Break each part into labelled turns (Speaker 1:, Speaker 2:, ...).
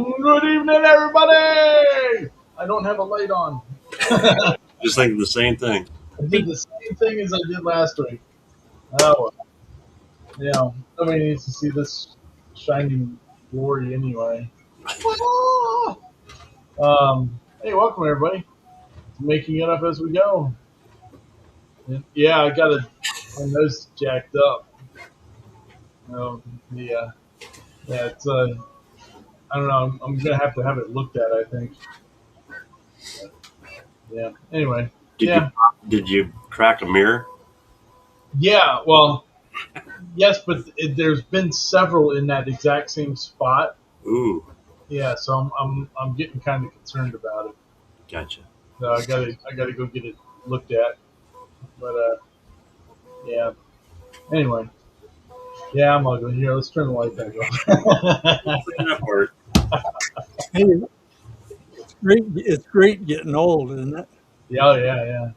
Speaker 1: Good evening, everybody. I don't have a light on.
Speaker 2: Just thinking the same thing.
Speaker 1: I did the same thing as I did last week. Oh, nobody needs to see this shining glory anyway. Hey, welcome everybody to Making It Up as We Go. And, yeah, I got my nose jacked up. Yeah, yeah, it's I don't know. I'm gonna have it looked at. I think. Yeah. Anyway,
Speaker 2: Did you
Speaker 1: yeah,
Speaker 2: did you crack a mirror?
Speaker 1: yeah. Well, yes, but there's been several in that exact same spot.
Speaker 2: Ooh,
Speaker 1: Yeah, so I'm getting kind of concerned about it.
Speaker 2: gotcha.
Speaker 1: So I gotta go get it looked at. But yeah. Anyway, yeah, I'm ugly. Here, let's turn the light back off.
Speaker 2: That part.
Speaker 3: Hey, it's great getting old, isn't it?
Speaker 1: Yeah, yeah, yeah,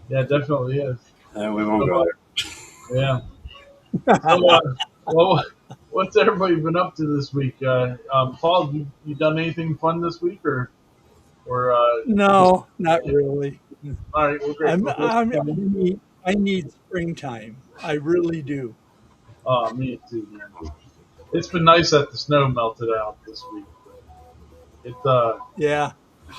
Speaker 1: yeah. It definitely is.
Speaker 2: We won't
Speaker 1: So
Speaker 2: go there.
Speaker 1: yeah. So well, what's everybody been up to this week? Paul, you done anything fun this week or just
Speaker 3: No, not really.
Speaker 1: all right? Well, great.
Speaker 3: I'm,
Speaker 1: Well,
Speaker 3: I'm, I need, I need springtime. I really do.
Speaker 1: oh, me too, man. It's been nice that the snow melted out this week. It
Speaker 3: Yeah,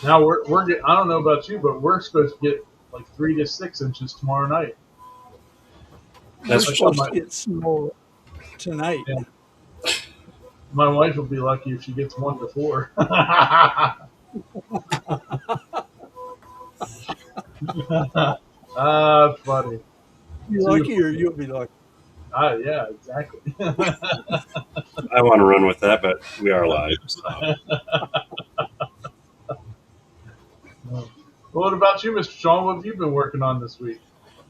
Speaker 1: now we're getting, I don't know about you, but we're supposed to get like 3 to 6 inches tomorrow night.
Speaker 3: we're
Speaker 2: That's
Speaker 1: I
Speaker 2: what
Speaker 1: thought
Speaker 3: supposed to get snow tonight.
Speaker 1: yeah, my wife will be lucky if she gets 1 to 4. Funny.
Speaker 3: Be
Speaker 1: Too
Speaker 3: lucky, or you'll be lucky.
Speaker 1: yeah, exactly.
Speaker 2: I want to run with that, but we are live. So.
Speaker 1: What about you, Mr. Sean? What have you been working on this week?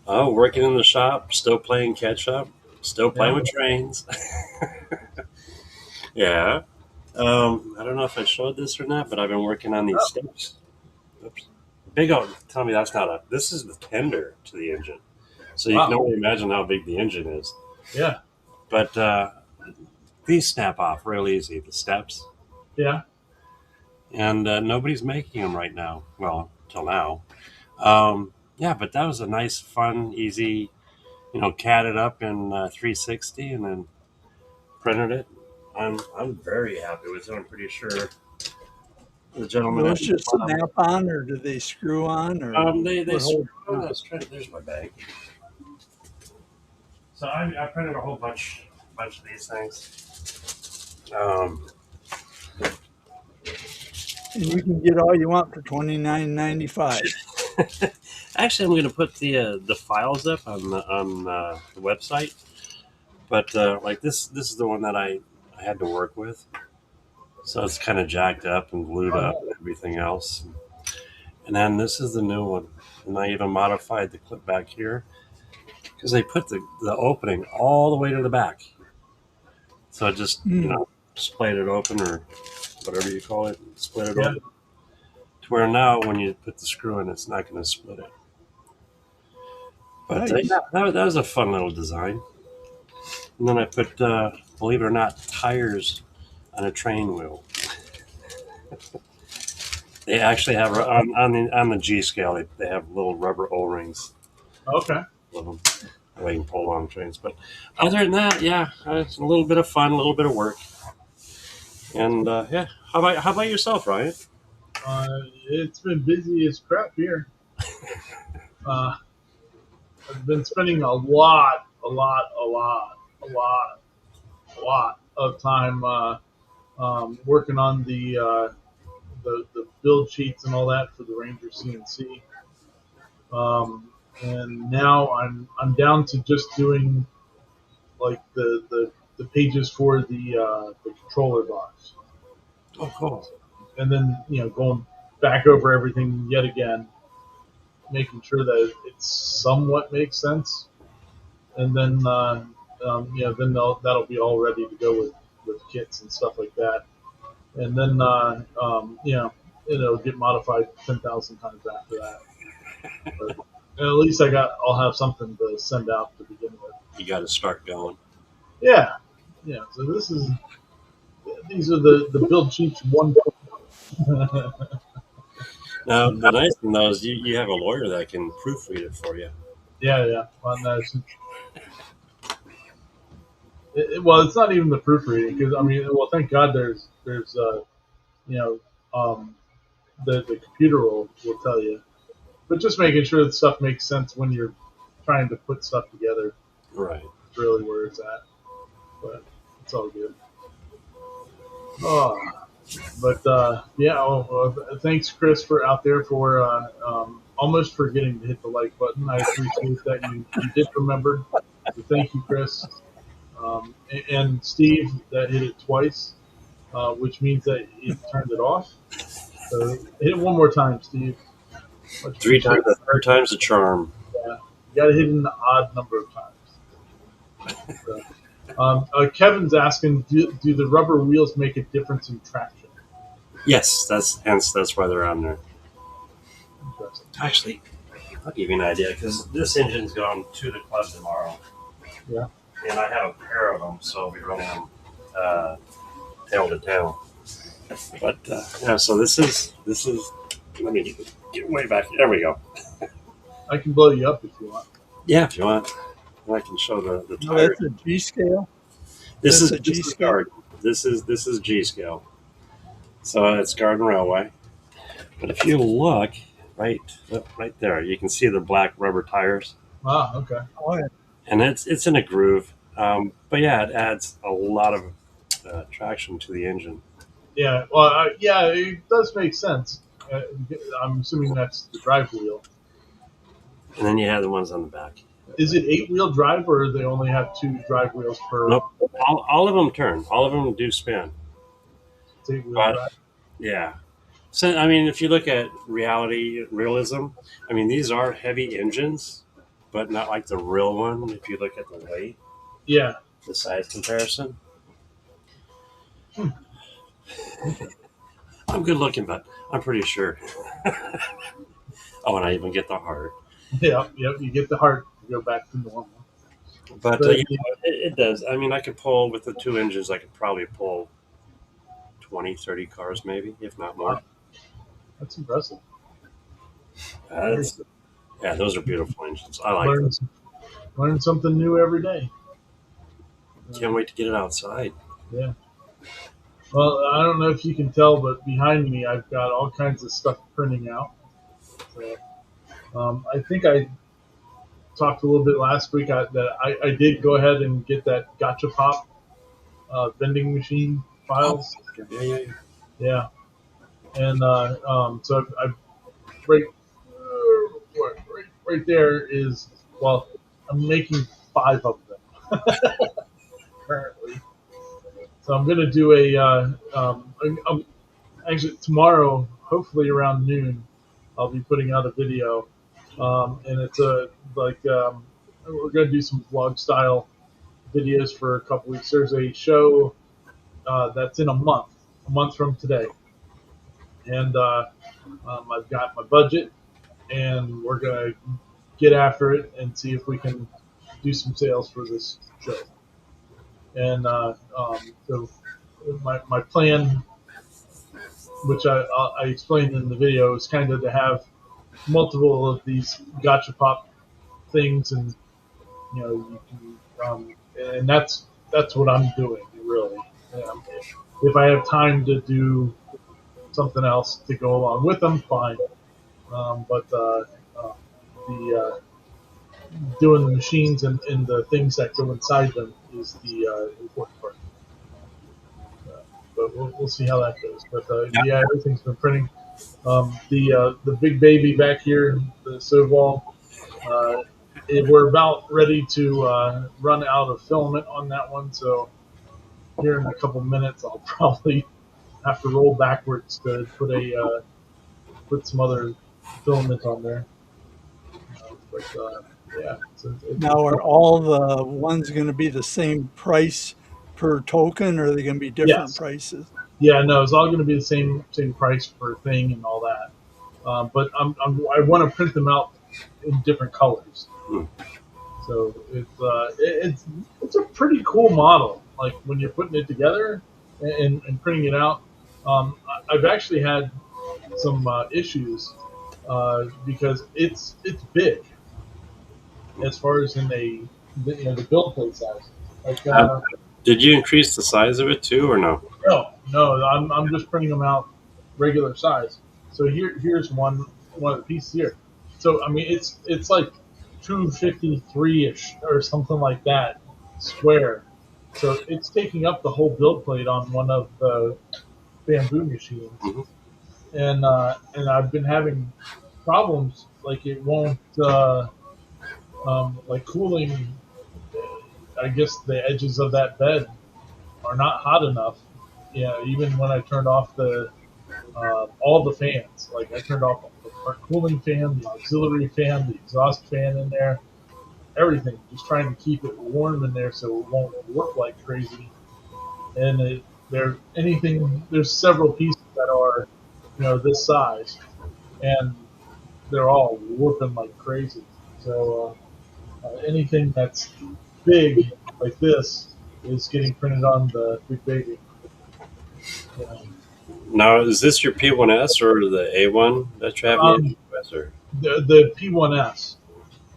Speaker 2: Oh, working in the shop, still playing catch up, still playing
Speaker 1: Yeah.
Speaker 2: with trains. Yeah. I don't know if I showed this or not, but I've been working on these steps. Oops. Big old. Tell me that's not a. This is the tender to the engine, so you can
Speaker 1: Wow.
Speaker 2: only imagine how big the engine is.
Speaker 1: Yeah.
Speaker 2: But these snap off real easy. The steps.
Speaker 1: Yeah.
Speaker 2: And nobody's making them right now. Well, till now. Yeah, but that was a nice, fun, easy. CAD it up in 360 and then printed it. I'm very happy with it. I'm pretty sure the gentleman at
Speaker 3: Those
Speaker 2: the
Speaker 3: just
Speaker 2: bottom.
Speaker 3: snap on, or do they screw on, or
Speaker 2: They
Speaker 3: what
Speaker 2: screw
Speaker 3: holds them
Speaker 2: on.
Speaker 3: on?
Speaker 2: There's my bag. So I printed a whole bunch of these things.
Speaker 3: And you can get all you want for $29.95.
Speaker 2: Actually, I'm going to put the files up on the website. But like this is the one that I had to work with, so it's kind of jacked up and glued
Speaker 1: Oh,
Speaker 2: up and everything else. And then this is the new one, and I even modified the clip back here because they put the opening all the way to the back, so it just
Speaker 3: Mm,
Speaker 2: splayed it open or whatever you call it, split it
Speaker 1: yeah.
Speaker 2: open to where now when you put the screw in, it's not going to split it. But
Speaker 3: nice.
Speaker 2: yeah, that was a fun little design. And then I put, believe it or not, tires on a train wheel. They actually have on the G scale. They have little rubber O rings
Speaker 1: Okay.
Speaker 2: of them. That way you can pull on trains. But other than that, yeah, it's a little bit of fun, a little bit of work, and yeah. How about yourself, Ryan?
Speaker 1: It's been busy as crap here. Uh, I've been spending a lot of time working on the build sheets and all that for the Ranger CNC. And now I'm down to just doing like the pages for the controller box,
Speaker 2: Oh, cool.
Speaker 1: and then going back over everything yet again, making sure that it somewhat makes sense, and then then that'll be all ready to go with kits and stuff like that, and then it'll get modified 10,000 times after that. But at least I'll have something to send out to begin with.
Speaker 2: You got to start going.
Speaker 1: Yeah, yeah. So this is these are the build sheets one.
Speaker 2: Now, the nice thing though is you have a lawyer that can proofread it for you.
Speaker 1: Yeah, yeah. Well, no, well, it's not even the proofreading because I mean, well, thank God there's you know the computer will tell you, but just making sure that stuff makes sense when you're trying to put stuff together
Speaker 2: Right.
Speaker 1: is really where it's at. But it's all good. Oh, but yeah. Thanks, Chris, for out there for almost forgetting to hit the like button. I appreciate that you did remember. So thank you, Chris, and Steve that hit it twice, which means that it turned it off. So hit it one more time, Steve. Much
Speaker 2: Three times,
Speaker 1: appreciated.
Speaker 2: the third time's a charm.
Speaker 1: Yeah, you got to hit it an odd number of times. So, Kevin's asking, do the rubber wheels make a difference in traction?
Speaker 2: Yes, that's why they're on there.
Speaker 1: Interesting.
Speaker 2: Actually, I'll give you an idea because this engine's going to the club tomorrow.
Speaker 1: Yeah.
Speaker 2: And I have a pair of them, so I'll be running them tail to tail. But yeah, so this is. Let me get way back. There we go.
Speaker 1: I can blow you up if you want.
Speaker 2: Yeah, if you want, I can show the
Speaker 3: No,
Speaker 2: tires.
Speaker 3: that's a G scale.
Speaker 2: This
Speaker 3: That's
Speaker 2: is
Speaker 3: a G
Speaker 2: this is
Speaker 3: scale.
Speaker 2: garden. This is G scale. So it's Garden Railway. But if you look right there, you can see the black rubber tires,
Speaker 1: Ah, okay.
Speaker 3: Oh, yeah.
Speaker 2: and it's in a groove. But yeah, it adds a lot of traction to the engine.
Speaker 1: Yeah. Well, yeah, it does make sense. I'm assuming that's the drive wheel.
Speaker 2: And then you have the ones on the back.
Speaker 1: Is it 8-wheel drive, or they only have 2 drive wheels per?
Speaker 2: Nope. All of them turn. All of them do spin.
Speaker 1: It's 8-wheel
Speaker 2: But
Speaker 1: drive.
Speaker 2: yeah. So I mean, if you look at realism, I mean these are heavy engines, but not like the real one. If you look at the weight,
Speaker 1: Yeah.
Speaker 2: the size comparison. I'm good looking, but I'm pretty sure. Oh, and I even get the heart.
Speaker 1: Yep. You get the heart to go back to normal.
Speaker 2: But
Speaker 1: But,
Speaker 2: you know, it does. I mean, I could pull with the 2 engines. I could probably pull 20, 30 cars, maybe, if not more.
Speaker 1: wow, that's impressive.
Speaker 2: That's, yeah, those are beautiful engines. I like
Speaker 1: Learn,
Speaker 2: them.
Speaker 1: learn something new every day.
Speaker 2: Can't wait to get it outside.
Speaker 1: Yeah. Well, I don't know if you can tell, but behind me, I've got all kinds of stuff printing out. So, I think I talked a little bit last week that I did go ahead and get that Gotcha Pop vending machine files.
Speaker 2: Yeah.
Speaker 1: Yeah. And so I right, right there is, well, I'm making 5 of them currently. So I'm going to do actually tomorrow, hopefully around noon, I'll be putting out a video, and it's we're going to do some vlog style videos for a couple weeks. There's a show that's in a month from today, and I've got my budget, and we're going to get after it and see if we can do some sales for this show. And so my plan, which I explained in the video, is kind of to have multiple of these gotcha pop things, and you can, and that's what I'm doing really. If I have time to do something else to go along with them, fine. But the doing the machines and the things that go inside them is the important part. But we'll see how that goes. But yeah, everything's been printing. The big baby back here, the Sovol, we're about ready to run out of filament on that one. So here in a couple minutes, I'll probably have to roll backwards to put some other filament on there. But yeah.
Speaker 3: Now, are all the ones going to be the same price per token, or are they going to be different
Speaker 1: Yes.
Speaker 3: prices?
Speaker 1: Yeah, no, it's all going to be the same price per thing and all that. But I want to print them out in different colors. So it's a pretty cool model. Like when you're putting it together, and printing it out. I've actually had some issues because it's big as far as in the build plate size. Like
Speaker 2: Uh, did you increase the size of it too, or no?
Speaker 1: no, I'm just printing them out regular size. So here's one of the pieces here. So I mean it's like 253 ish or something like that square. So it's taking up the whole build plate on one of the bamboo machines,
Speaker 2: Hmm.
Speaker 1: and I've been having problems like it won't like cooling. I guess the edges of that bed are not hot enough. Yeah, even when I turned off the all the fans, like I turned off the front cooling fan, the auxiliary fan, the exhaust fan in there, everything, just trying to keep it warm in there so it won't work like crazy. And there's several pieces that are this size, and they're all warping like crazy. So anything that's big like this is getting printed on the big baby. Yeah.
Speaker 2: Now, is this your P1S or the A1 that you have now?
Speaker 1: Um,
Speaker 2: Or
Speaker 1: the P1S.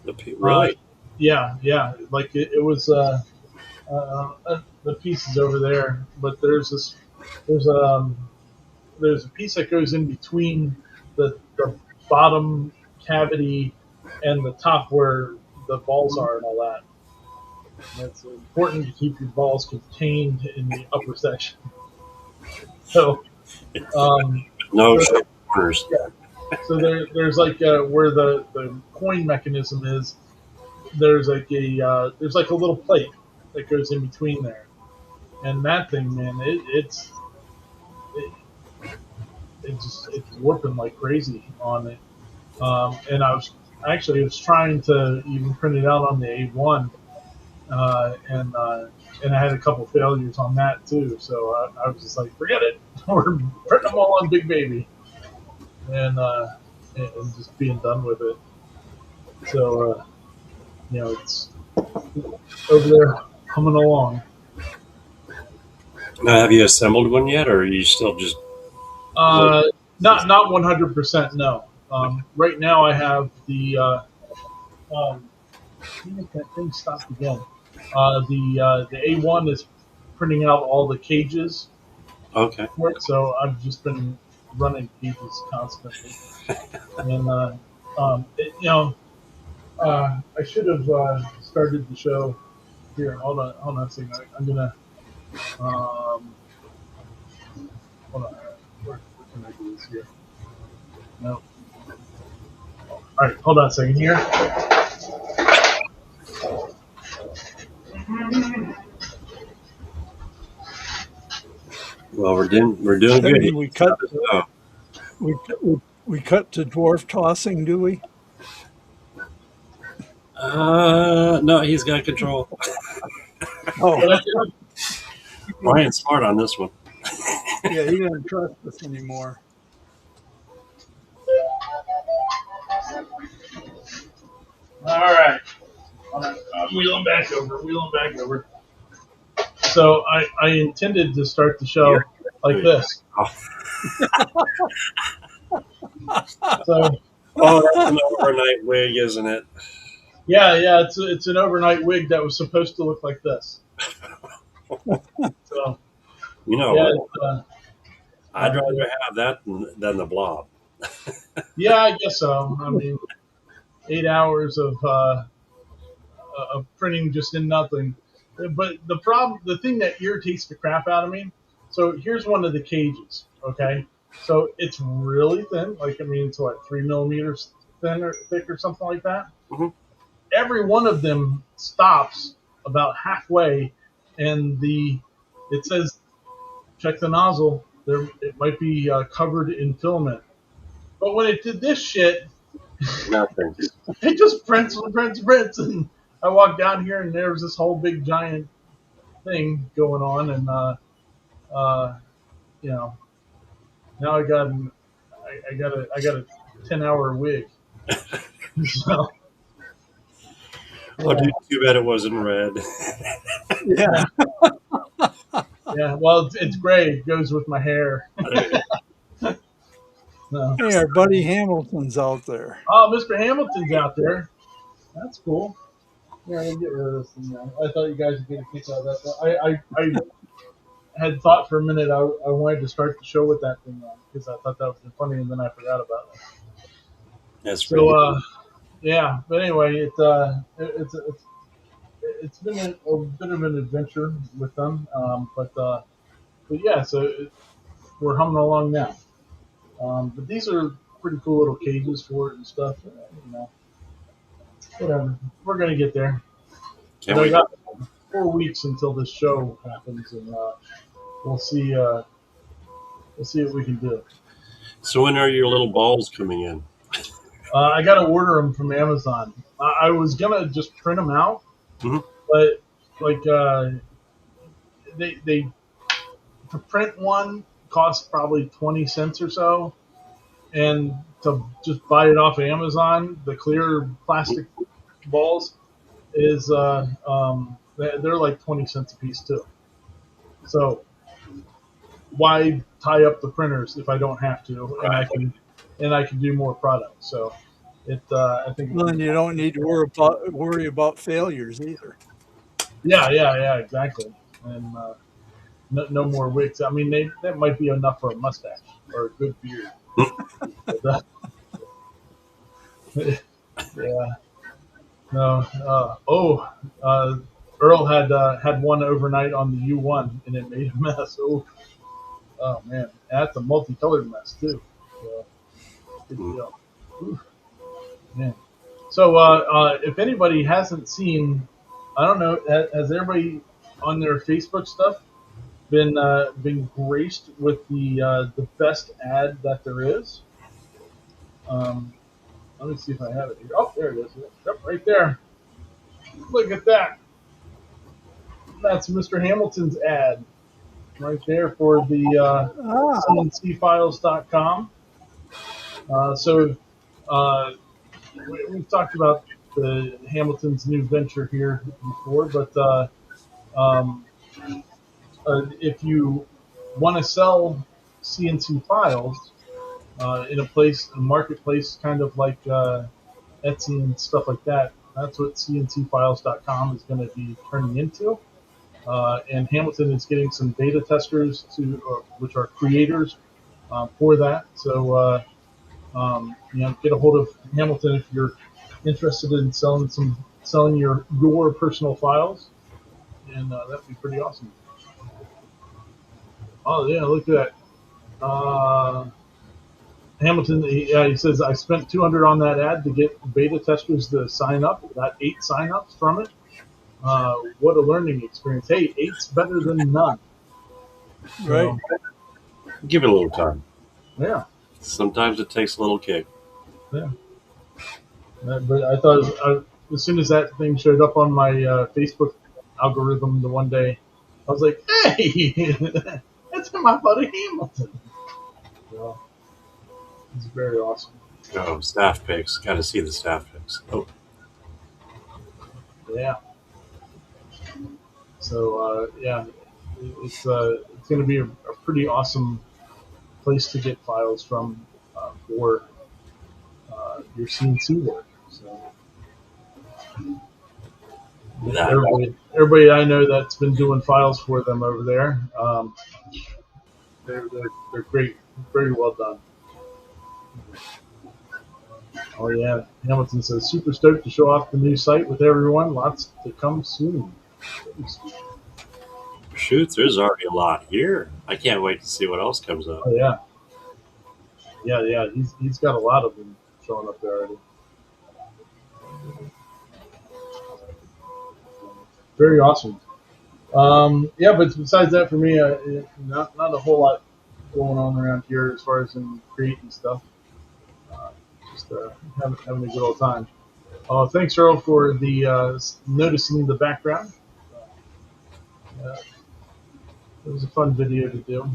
Speaker 2: the P?
Speaker 1: Uh,
Speaker 2: Really?
Speaker 1: yeah, yeah. Like it was the pieces over there, but there's there's a piece that goes in between the bottom cavity and the top where the balls are and all that. And it's important to keep your balls contained in the upper section. So, um,
Speaker 2: No
Speaker 1: so
Speaker 2: sharp corners.
Speaker 1: yeah. So there's like where the coin mechanism is. There's like a little plate that goes in between there, and that thing, man, it, it's warping like crazy on it. And I was trying to even print it out on the A1, and I had a couple failures on that too. So I was just like, forget it. We're printing them all on Big Baby, and and just being done with it. So it's over there humming along.
Speaker 2: Now, have you assembled one yet, or are you still just working?
Speaker 1: Uh, not 100%. No. Right now I have um, that thing stopped again. The A1 is printing out all the cages
Speaker 2: Okay.
Speaker 1: for it, so I've just been running cages constantly. And I should have started the show here. Hold on a second. I'm gonna hold on. Where can I do this here? No. All right, hold on a second here.
Speaker 2: Well, we're doing
Speaker 3: That
Speaker 2: good.
Speaker 3: mean
Speaker 2: Oh,
Speaker 3: we, we cut to dwarf tossing, do we?
Speaker 2: no, he's got control.
Speaker 3: Oh,
Speaker 1: But
Speaker 2: Brian's smart on this one.
Speaker 3: yeah, he doesn't trust us anymore.
Speaker 1: all right. I'm wheeling back over. Wheeling back over. So I intended to start the show
Speaker 2: You're
Speaker 1: like
Speaker 2: good.
Speaker 1: this.
Speaker 2: Oh,
Speaker 1: So
Speaker 2: oh, that's an overnight wig, isn't it?
Speaker 1: yeah, it's an overnight wig that was supposed to look like this. So
Speaker 2: You know
Speaker 1: yeah,
Speaker 2: what? I'd rather have that than the blob.
Speaker 1: yeah, I guess so. I mean, 8 hours of printing just in nothing. But the thing that irritates the crap out of me. So here's one of the cages. Okay, so it's really thin. Like I mean, it's what 3 millimeters thin or thick or something like that.
Speaker 2: Hmm.
Speaker 1: Every one of them stops about halfway, and the it says check the nozzle. There, it might be covered in filament. But when it did this shit,
Speaker 2: Nothing.
Speaker 1: it just prints, and I walked down here, and there was this whole big giant thing going on, and uh, you know, now I got a 10-hour wig. So
Speaker 2: Oh,
Speaker 1: yeah,
Speaker 2: dude, too bad it wasn't red.
Speaker 3: Yeah.
Speaker 1: Yeah, well, it's gray. It goes with my hair. No.
Speaker 3: Hey, our buddy Hamilton's out there.
Speaker 1: Oh, Mr. Hamilton's out there. That's cool. Yeah, I'm gonna get rid of this thing now. I thought you guys would get a kick out of that. I had thought for a minute I wanted to start the show with that thing on because I thought that was funny, and then I forgot about it.
Speaker 2: That's
Speaker 1: So,
Speaker 2: really
Speaker 1: yeah. But anyway, it's been a bit of an adventure with them. But yeah, so we're humming along now. But these are pretty cool little cages for it and stuff. You know, whatever. We're gonna get there.
Speaker 2: can't
Speaker 1: But I
Speaker 2: wait.
Speaker 1: got 4 weeks until this show happens, and we'll see. We'll see what we can do.
Speaker 2: So when are your little balls coming in?
Speaker 1: I got to order them from Amazon. I was gonna just print them out,
Speaker 2: Hmm.
Speaker 1: but like they to print one costs probably 20 cents or so, and to just buy it off of Amazon, the clear plastic balls is they're like 20 cents a piece too. So why tie up the printers if I don't have to,
Speaker 2: Right.
Speaker 1: and I can do more products. So I think
Speaker 3: Well, and you don't need to worry about failures either.
Speaker 1: yeah, exactly, and no more wigs. I mean, that might be enough for a mustache or a good beard. But, yeah, no. Earl had one overnight on the U1, and it made a mess. Oh man, and that's a multicolored mess too. So, good deal. Ooh, man. So if anybody hasn't seen, I don't know, has everybody on their Facebook stuff been graced with the best ad that there is? Um, Let me see if I have it here. Oh, there it is. Yep, right there. Look at that. That's Mr. Hamilton's ad right there for the
Speaker 3: Ah,
Speaker 1: cncfiles.com. So we've talked about the Hamilton's new venture here before, but um, if you want to sell CNC files in a marketplace, kind of like Etsy and stuff like that, that's what cncfiles.com is going to be turning into. And Hamilton is getting some beta testers which are creators for that. So get a hold of Hamilton if you're interested in selling your personal files, and that'd be pretty awesome. Oh yeah, look at that. Hamilton, he says I spent 200 on that ad to get beta testers to sign up. Got 8 signups from it. What a learning experience! Hey, 8's better than none.
Speaker 3: right.
Speaker 1: So
Speaker 2: Give it a little time.
Speaker 1: yeah,
Speaker 2: Sometimes it takes a little kick.
Speaker 1: yeah. But I thought as soon as that thing showed up on my Facebook algorithm the one day, I was like, "Hey, that's my buddy Hamilton." So it's very awesome.
Speaker 2: Oh, staff picks. Got to see the staff picks. Oh,
Speaker 1: Yeah. So yeah, it's going to be a pretty awesome place to get files from for your CNC work. So
Speaker 2: that.
Speaker 1: everybody I know that's been doing files for them over there, they're great, very well done. Oh yeah, Hamilton says super stoked to show off the new site with everyone. Lots to come soon.
Speaker 2: Shoots, there's already a lot here. I can't wait to see what else comes up.
Speaker 1: Oh yeah, yeah. He's got a lot of them showing up there already. Very awesome. Yeah, but besides that, for me, not a whole lot going on around here as far as in creating stuff. Uh, just having a good old time. Thanks, Earl, for the noticing the background. Uh, it was a fun video to do.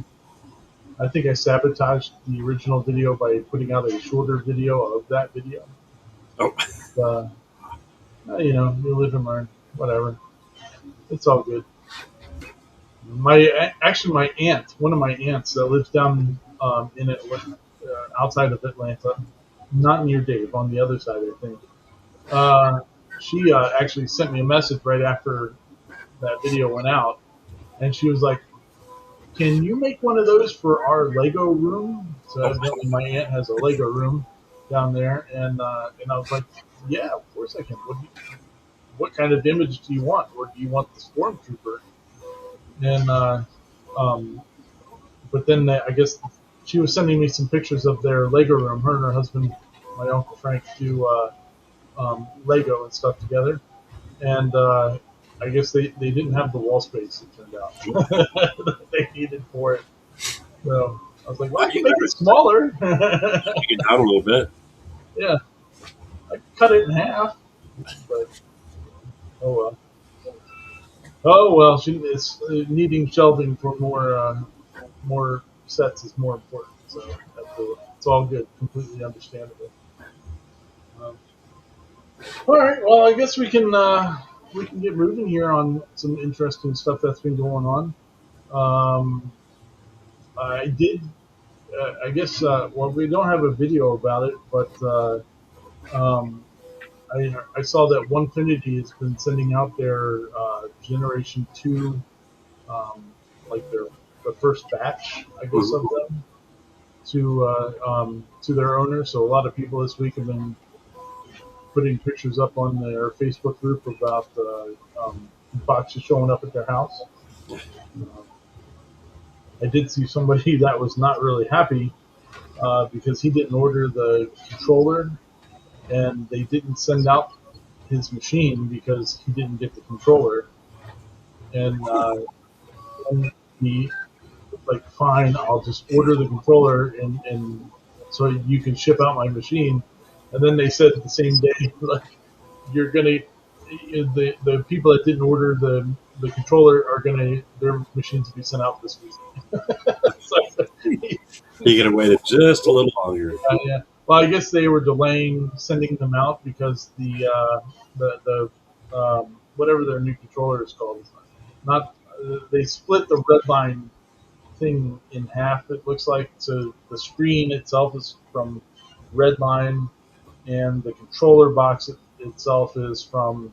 Speaker 1: I think I sabotaged the original video by putting out a shorter video of that video.
Speaker 2: Oh,
Speaker 1: Uh, you live and learn. Whatever. It's all good. Actually, my aunt, one of my aunts that lives down in outside of Atlanta, not near Dave, on the other side, I think. Uh, she actually sent me a message right after that video went out, and she was like, "Can you make one of those for our Lego room?" So
Speaker 2: Oh,
Speaker 1: evidently, my aunt has a Lego room down there, and I was like, "Yeah, of course I can. What kind of image do you want, or do you want the stormtrooper?" And um, but then I guess she was sending me some pictures of their Lego room. Her and her husband, my uncle Frank, do Lego and stuff together. And I guess they didn't have the wall space. It turned out that they needed for it. So I was like, "Well, I can
Speaker 2: you
Speaker 1: make it smaller."
Speaker 2: take it down a little bit.
Speaker 1: Yeah, I can cut it in half. But oh well. Oh well. It's needing shelving for more sets is more important. So it's all good. Completely understandable. Um, all right. Well, I guess we can get moving here on some interesting stuff that's been going on. Um, I did. I guess. Well, we don't have a video about it, but um, I saw that Onefinity has been sending out their Generation Two, like the first batch, I guess, of
Speaker 2: Mhm.
Speaker 1: them to their owners. So a lot of people this week have been putting pictures up on their Facebook group about boxes showing up at their house. Uh, I did see somebody that was not really happy because he didn't order the controller and they didn't send out his machine because he didn't get the controller. And then he was like, "Fine, I'll just order the controller and so you can ship out my machine." And then they said the same day, like, "You're gonna the people that didn't order the controller are gonna their machines will be sent out this week." So,
Speaker 2: You get away just a little longer.
Speaker 1: yeah. Well, I guess they were delaying sending them out because the whatever their new controller is called, not they split the red line thing in half. It looks like, so the screen itself is from red line, and the controller box itself is from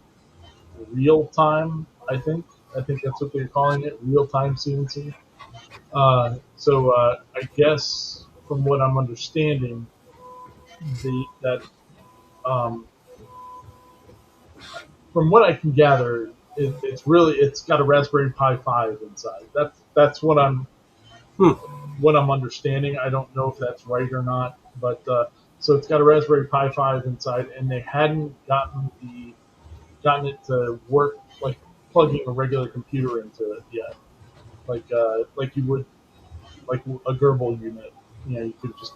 Speaker 1: real time. I think that's what they're calling it, real time CNC. I guess from what I'm understanding, the that um, from what I can gather, it's got a Raspberry Pi 5 inside. That's
Speaker 2: Hmm.
Speaker 1: what I'm understanding. I don't know if that's right or not, but so it's got a Raspberry Pi 5 inside, and they hadn't gotten it to work like plugging a regular computer into it yet, like you would like a Gerbil unit. You know, you could just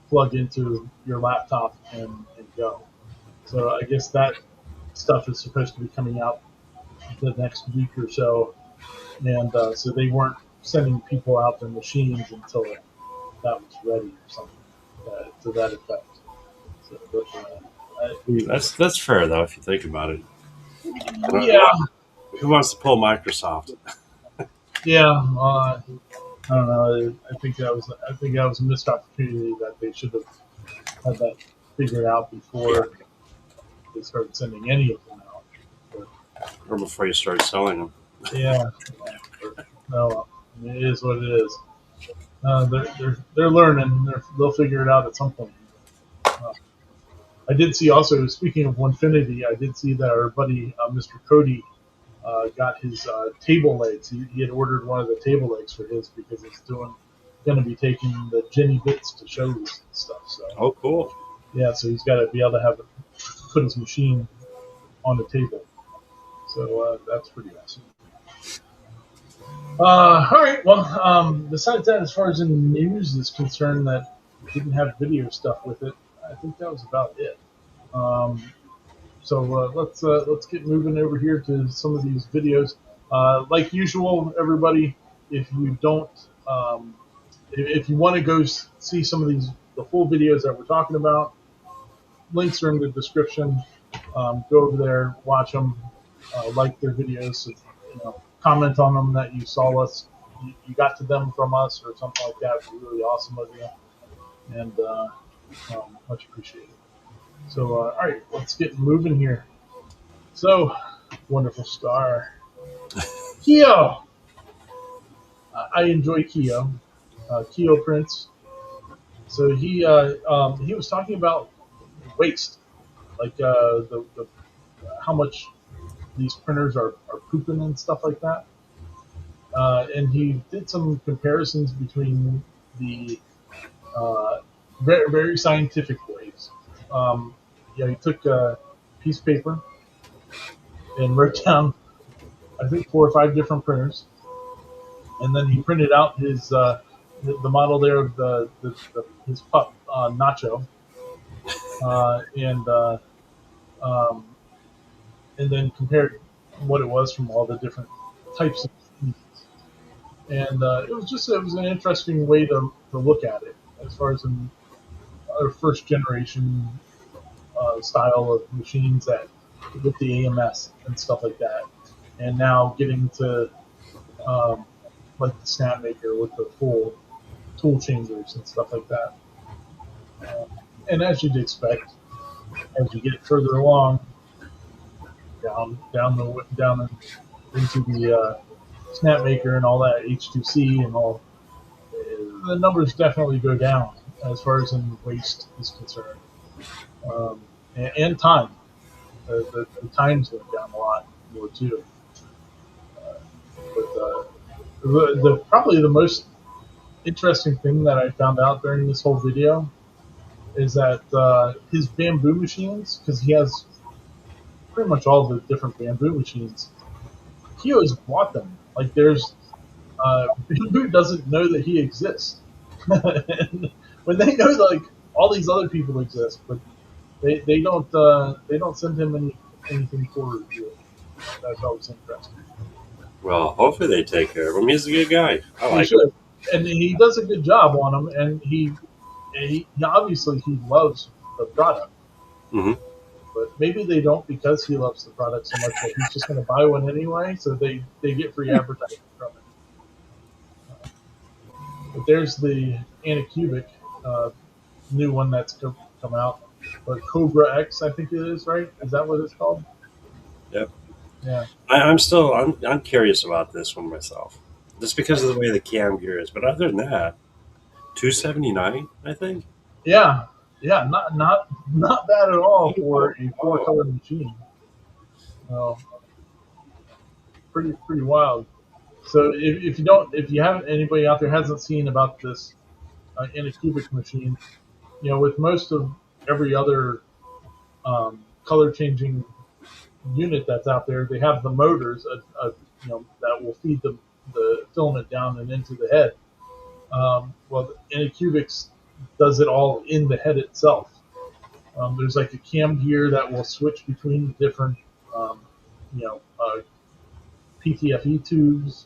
Speaker 1: plug into your laptop and go. So I guess that stuff is supposed to be coming out the next week or so, and so they weren't sending people out their machines until that was ready or something to that effect. So, but,
Speaker 2: That's fair though, if you think about it.
Speaker 1: yeah,
Speaker 2: Who wants to pull Microsoft?
Speaker 1: yeah. I don't know. I think that was a missed opportunity that they should have had that figured out
Speaker 2: Yeah,
Speaker 1: before they started sending any of them out. But,
Speaker 2: or before you start selling them.
Speaker 1: yeah, no, it is what it is. They're learning. They'll figure it out at some point. Uh, I did see also, speaking of Onefinity, I did see that our buddy Mr. Cody got his table legs. He had ordered one of the table legs for his because it's going to be taking the Jenny bits to shows and stuff. So
Speaker 2: Oh, cool.
Speaker 1: yeah, so he's got to be able to have put his machine on the table. So that's pretty awesome. All right. Well, besides that, as far as in the news is concerned, that didn't have video stuff with it. I think that was about it. Um, let's get moving over here to some of these videos. Like usual, everybody, if you don't, if you want to go see some of the full videos that we're talking about, links are in the description. Go over there, watch them, like their videos. So, comment on them that you saw us, you got to them from us or something like that. It'd be really awesome of you, and much appreciated. So, all right, let's get moving here. So, wonderful star, Keo. I enjoy Keo, Keo Prince. So he was talking about waste, like the how much these printers are pooping and stuff like that. And he did some comparisons between the very scientific ways. Um, he took a piece of paper and wrote down, I think, 4 or 5 different printers, and then he printed out the model there of his pup Nacho, um, and then compared what it was from all the different types of machines. And it was an interesting way to look at it as far as in our first generation style of machines that with the AMS and stuff like that, and now getting to um, like the Snapmaker with the full tool changers and stuff like that. Um, and as you'd expect, as you get further along down into the Snapmaker and all that H2C and all, the numbers definitely go down as far as in waste is concerned, and time. The times went down a lot more too. But probably the most interesting thing that I found out during this whole video is that his bamboo machines, because he has pretty much all the different bamboo machines, he always bought them. Like there's bamboo doesn't know that he exists. And when they know like all these other people exist, but they don't send him anything for review. That's always interesting.
Speaker 2: Well, hopefully they take care of him. He's a good guy. I
Speaker 1: He
Speaker 2: like him.
Speaker 1: should, and he does a good job on them. And he obviously he loves the product,
Speaker 2: Hmm.
Speaker 1: but maybe they don't because he loves the product so much that he's just going to buy one anyway. So they get free advertising from it. But there's the Anacubic uh, new one that's come out, but Cobra X I think it is, right? Is that what it's called?
Speaker 2: Yep.
Speaker 1: Yeah.
Speaker 2: I'm curious about this one myself, just because of the way the cam gear is. But other than that, 279, I think.
Speaker 1: Yeah, yeah, not bad at all for a four
Speaker 2: Oh,
Speaker 1: color machine. Uh, pretty wild. So if you haven't anybody out there hasn't seen about this Anycubic machine, with most of every other color changing unit that's out there, they have the motors, that will feed the filament down and into the head. Well, Anycubics does it all in the head itself. There's like a cam gear that will switch between the different, um, you know, PTFE tubes,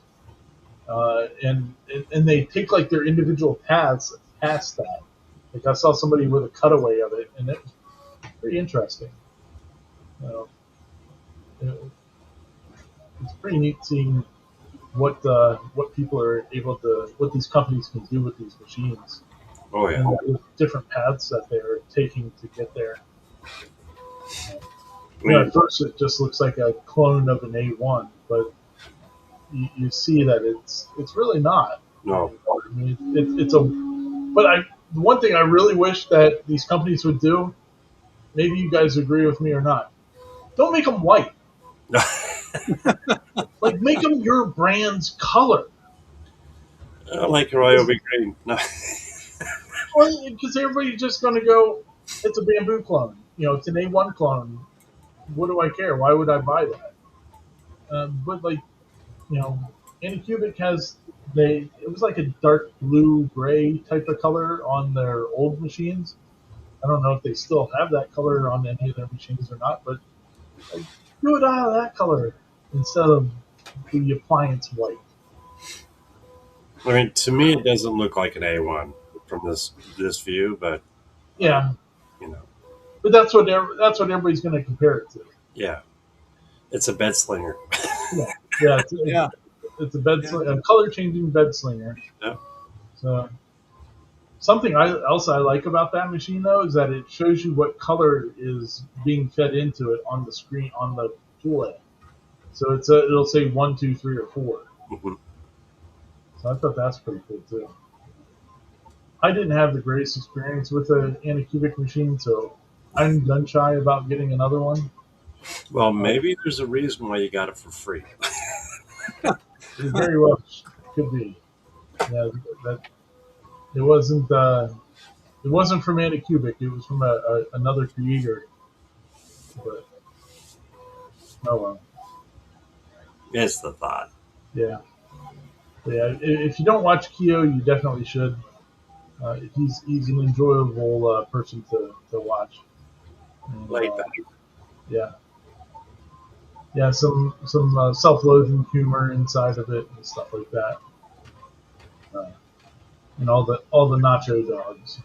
Speaker 1: and they take like their individual paths past that. Like I saw somebody with a cutaway of it, and it was pretty interesting. You know, it's pretty neat seeing what people are able to, what these companies can do with these machines,
Speaker 2: oh yeah.
Speaker 1: and the different paths that they're taking to get there.
Speaker 2: I mean,
Speaker 1: At first it just looks like a clone of an A1, but you see that it's really not.
Speaker 2: no,
Speaker 1: I mean, it's a. But the one thing I really wish that these companies would do, maybe you guys agree with me or not, don't make them white. Like make them your brand's color.
Speaker 2: I like Ryobi Green. No.
Speaker 1: Well, because everybody's just going to go, it's a bamboo clone. It's an A1 clone. What do I care? Why would I buy that? But like, you know, Anycubic has it was like a dark blue gray type of color on their old machines. I don't know if they still have that color on any of their machines or not, but like, do it out of that color instead of the appliance white.
Speaker 2: I mean, to me, it doesn't look like an A1 from this view, but
Speaker 1: Yeah,
Speaker 2: you know,
Speaker 1: but that's what everybody's going to compare it to.
Speaker 2: yeah, it's a bed slinger.
Speaker 1: Yeah, yeah,
Speaker 3: Yeah.
Speaker 1: it's a bed
Speaker 3: Yeah.
Speaker 1: a color changing bed slinger.
Speaker 2: Yeah.
Speaker 1: So something else I like about that machine though is that it shows you what color is being fed into it on the screen on the display. So it'll say 1, 2, 3, or 4.
Speaker 2: Mhm.
Speaker 1: So I thought that's pretty cool too. I didn't have the greatest experience with an Anycubic machine, so I'm gun shy about getting another one.
Speaker 2: Well, maybe there's a reason why you got it for free.
Speaker 1: It very well could be. Yeah, that it wasn't. It wasn't from Anycubic. It was from another creator. But oh well.
Speaker 2: It's the thought.
Speaker 1: Yeah, yeah. If you don't watch Keo, you definitely should. He's an enjoyable person to watch. And,
Speaker 2: Laid back.
Speaker 1: yeah, yeah. Some self-loathing humor inside of it and stuff like that. Uh, and all the nacho dogs.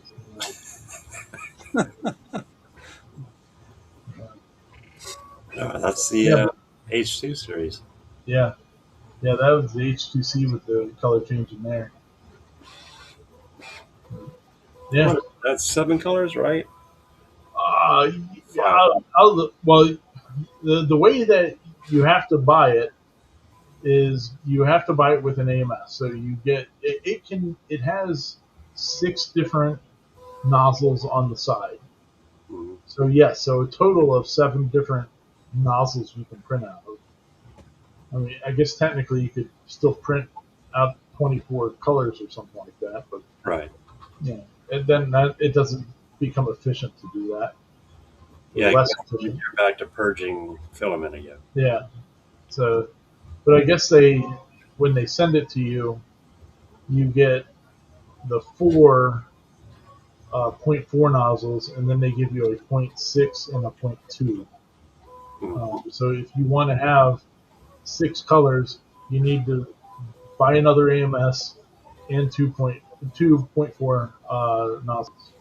Speaker 2: That's the
Speaker 1: Yeah,
Speaker 2: H2 series.
Speaker 1: yeah, yeah. That was the H2C with the color change in there. Yeah.
Speaker 2: That's 7 colors, right?
Speaker 1: Uh, yeah.
Speaker 2: Five.
Speaker 1: Well, the way that you have to buy it is you have to buy it with an AMS. So you get it has 6 different nozzles on the side.
Speaker 2: Mhm.
Speaker 1: So yes, so a total of 7 different nozzles you can print out of. I mean, I guess technically you could still print out 24 colors or something like that, but
Speaker 2: Right.
Speaker 1: yeah, and then it doesn't become efficient to do that.
Speaker 2: Yeah,
Speaker 1: Less
Speaker 2: you're
Speaker 1: efficient.
Speaker 2: back to purging filament again.
Speaker 1: Yeah. So, but I guess when they send it to you, you get the 4 .4 nozzles, and then they give you a .6 and a .2.
Speaker 2: Mhm.
Speaker 1: So if you want to have 6 colors, you need to buy another AMS and 2.4 nozzles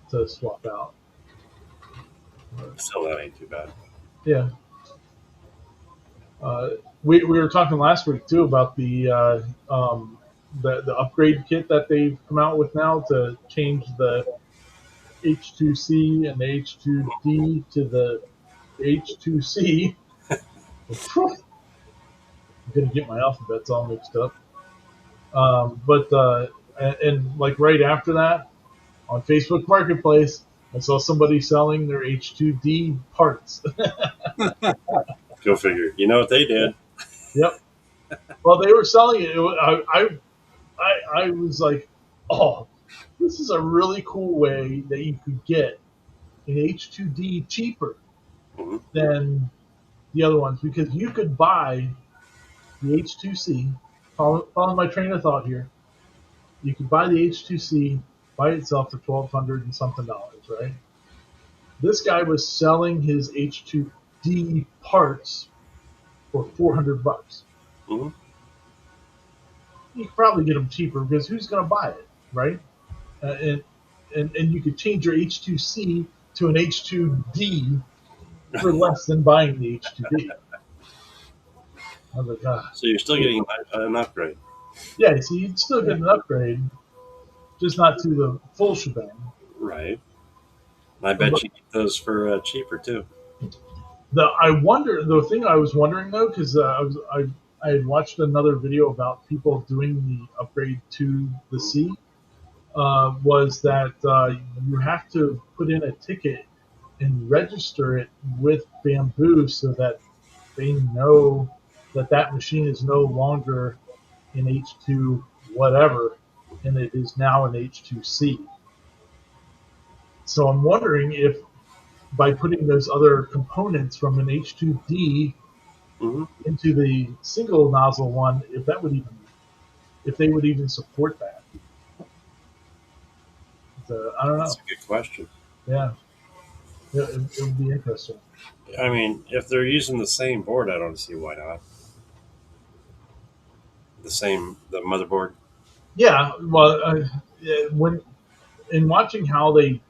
Speaker 1: to swap out.
Speaker 2: Still, that ain't too bad.
Speaker 1: Yeah. We were talking last week too about the upgrade kit that they've come out with now to change the H2C and the H2D to the H2C. I'm gonna get my alphabets all mixed up. But and like right after that, on Facebook Marketplace, I saw somebody selling their H2D parts.
Speaker 2: Go figure. You know what they did?
Speaker 1: Yep. Well, they were selling it. I was like, oh, this is a really cool way that you could get an H2D cheaper
Speaker 2: Mhm.
Speaker 1: than the other ones because you could buy the H2C. Follow my train of thought here. You could buy the H2C by itself for $1,200 and something dollars, right? This guy was selling his H2D parts for $400.
Speaker 2: Mhm.
Speaker 1: You could probably get them cheaper because who's going to buy it, right? And you could change your H2C to an H2D for less than buying the H2D. I was like, ah,
Speaker 2: So you're still getting an upgrade.
Speaker 1: yeah. So you'd still get an upgrade, just not to the full shebang.
Speaker 2: Right. And I
Speaker 1: But
Speaker 2: bet you get those for cheaper too.
Speaker 1: the thing I was wondering though, because I had watched another video about people doing the upgrade to the C, was that you have to put in a ticket and register it with Bamboo so that they know that that machine is no longer in H2 whatever, and it is now in H2C. So I'm wondering if by putting those other components from an H2D
Speaker 2: Mhm.
Speaker 1: into the single nozzle one, if they would even support that. So, I don't
Speaker 2: That's
Speaker 1: know.
Speaker 2: a good question.
Speaker 1: Yeah, it would be interesting.
Speaker 2: I mean, if they're using the same board, I don't see why not. The motherboard.
Speaker 1: Yeah, well, when in watching how they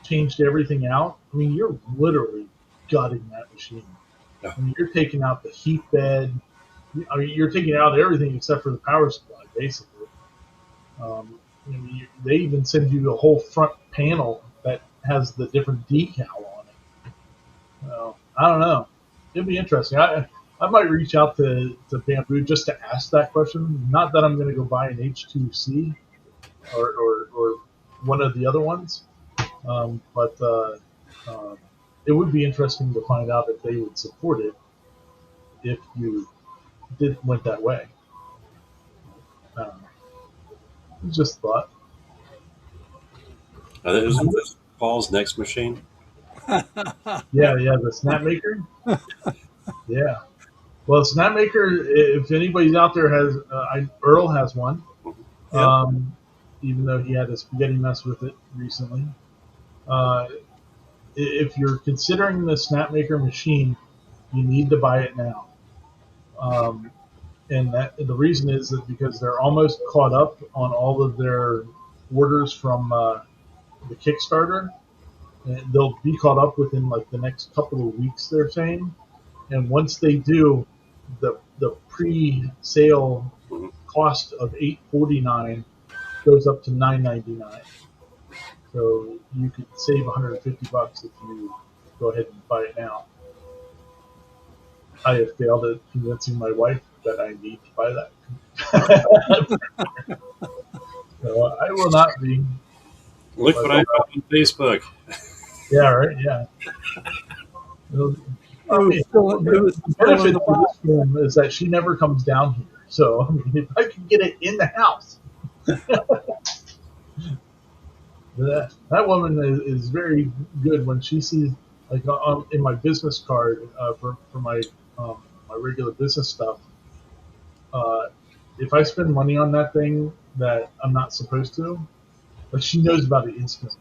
Speaker 1: changed everything out, I mean, you're literally gutting that machine.
Speaker 2: Yeah.
Speaker 1: I mean, you're taking out the heat bed, I mean, you're taking out everything except for the power supply, basically. They even send you a whole front panel that has the different decal on it. I don't know. It'd be interesting. I might reach out to Bamboo just to ask that question. Not that I'm going to go buy an H2C or one of the other ones, but it would be interesting to find out if they would support it if you did went that way. I don't know. Just thought.
Speaker 2: Isn't this Paul's next machine?
Speaker 1: Yeah, yeah, the snap maker. Yeah. Well, Snapmaker, if anybody's out there has, Earl has one.
Speaker 3: Yep.
Speaker 1: Even though he had a spaghetti mess with it recently. Uh, if you're considering the Snapmaker machine, you need to buy it now. Um, and the reason is that because they're almost caught up on all of their orders from the Kickstarter. And they'll be caught up within like the next couple of weeks, they're saying. And once they do, the pre-sale
Speaker 2: Mhm.
Speaker 1: cost of $849 goes up to $999. So you could save $150 if you go ahead and buy it now. I have failed at convincing my wife that I need to buy that. So I will not be.
Speaker 2: Look
Speaker 1: But
Speaker 2: what I found on Facebook.
Speaker 1: yeah, right. Yeah.
Speaker 3: It
Speaker 1: I
Speaker 3: was
Speaker 1: mean,
Speaker 3: still it was
Speaker 1: the
Speaker 3: still in
Speaker 1: benefit
Speaker 3: the
Speaker 1: to
Speaker 3: box.
Speaker 1: this film is that she never comes down here. So I mean, if I could get it in the house, that woman is very good when she sees like in my business card for my regular business stuff. Uh, if I spend money on that thing that I'm not supposed to, but she knows about it instantly.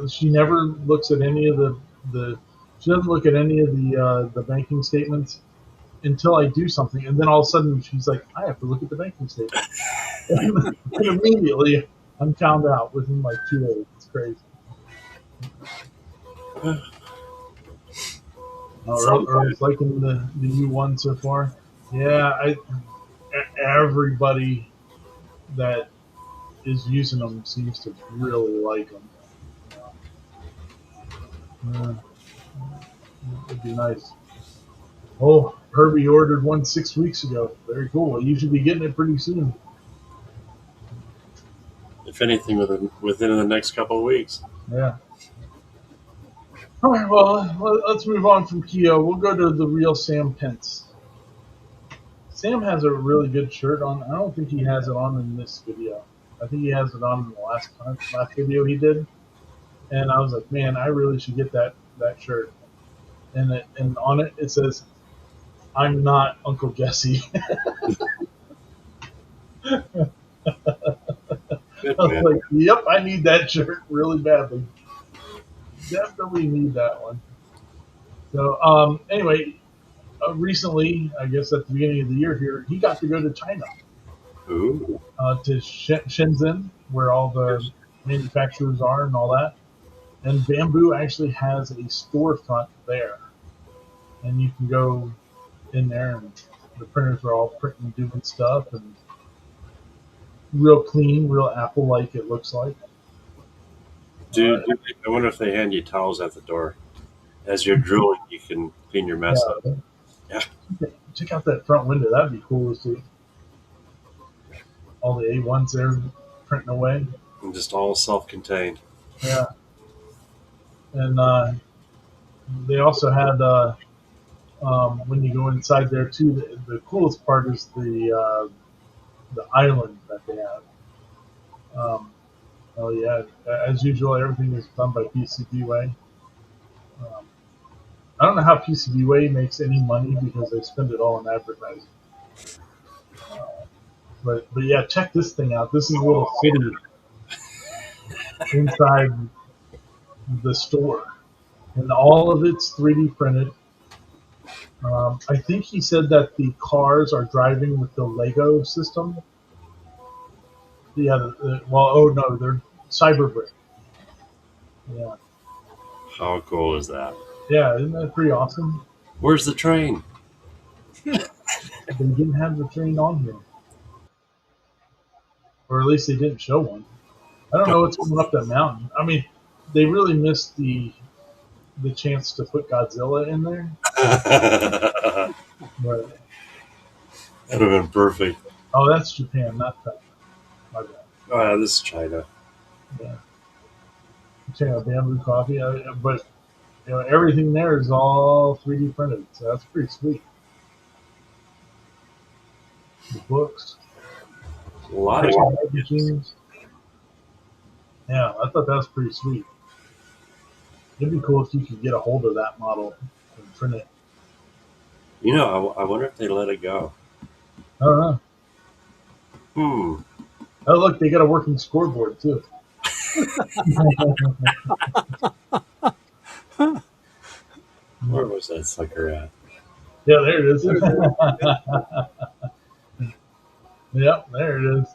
Speaker 1: She never looks at any of the she doesn't look at any of the banking statements until I do something, and then all of a sudden she's like, I have to look at the banking statement, and immediately I'm found out within like 2 days. It's crazy. Earl's liking the U1 so far. Yeah, everybody that is using them seems to really like them. Yeah, it'd be nice. Oh, Herbie ordered one 6 weeks ago. Very cool. Well, you should be getting it pretty soon.
Speaker 2: If anything, within the next couple of weeks.
Speaker 1: Yeah. All right. Well, let's move on from Keo. We'll go to the real Sam Pence. Sam has a really good shirt on. I don't think he has it on in this video. I think he has it on in the last video he did. And I was like, man, I really should get that shirt. And on it it says, "I'm not Uncle Jesse."
Speaker 2: Good
Speaker 1: I was
Speaker 2: man.
Speaker 1: like, yep, I need that shirt really badly. Definitely need that one. So anyway, recently, I guess at the beginning of the year here, he got to go to China,
Speaker 2: Ooh.
Speaker 1: to Shenzhen, where all the manufacturers are and all that. And Bamboo actually has a storefront there, and you can go in there, and the printers are all printing, doing stuff, and real clean, real Apple-like it looks like. Uh,
Speaker 2: I wonder if they hand you towels at the door. As you're drilling, you can clean your mess up.
Speaker 1: yeah,
Speaker 2: Yeah.
Speaker 1: check out that front window. That'd be cool to see all the A1s there printing away.
Speaker 2: And just all self-contained.
Speaker 1: Yeah, and they also had when you go inside there too. The coolest part is the island that they have. Um, oh yeah, as usual, everything is done by PCBWay. Um, I don't know how PCBWay makes any money because they spend it all in advertising. But yeah, check this thing out. This is a little city inside the store, and all of it's 3D printed. I think he said that the cars are driving with the Lego system. Yeah, well, oh no, they're Cyberbrick. Yeah,
Speaker 2: How cool is that?
Speaker 1: yeah, isn't that pretty awesome?
Speaker 2: Where's the train?
Speaker 1: They didn't have the train on here, or at least they didn't show one. I don't know what's coming up that mountain. I mean, they really missed the chance to put Godzilla in there.
Speaker 2: That
Speaker 1: But
Speaker 2: would have been perfect.
Speaker 1: oh, that's Japan, not China. My bad.
Speaker 2: Oh, yeah, this is China.
Speaker 1: Yeah, China bamboo coffee. But everything there is all 3D printed, so that's pretty sweet. The books,
Speaker 2: A lot of
Speaker 1: printing machines. Yeah, I thought that was pretty sweet. It'd be cool if you could get a hold of that model and print it.
Speaker 2: I wonder if they let it go.
Speaker 1: I don't know.
Speaker 2: Hmm.
Speaker 1: Oh, look, they got a working scoreboard too.
Speaker 2: Where was that sucker at?
Speaker 1: Yeah, there it is. Yep, there it is.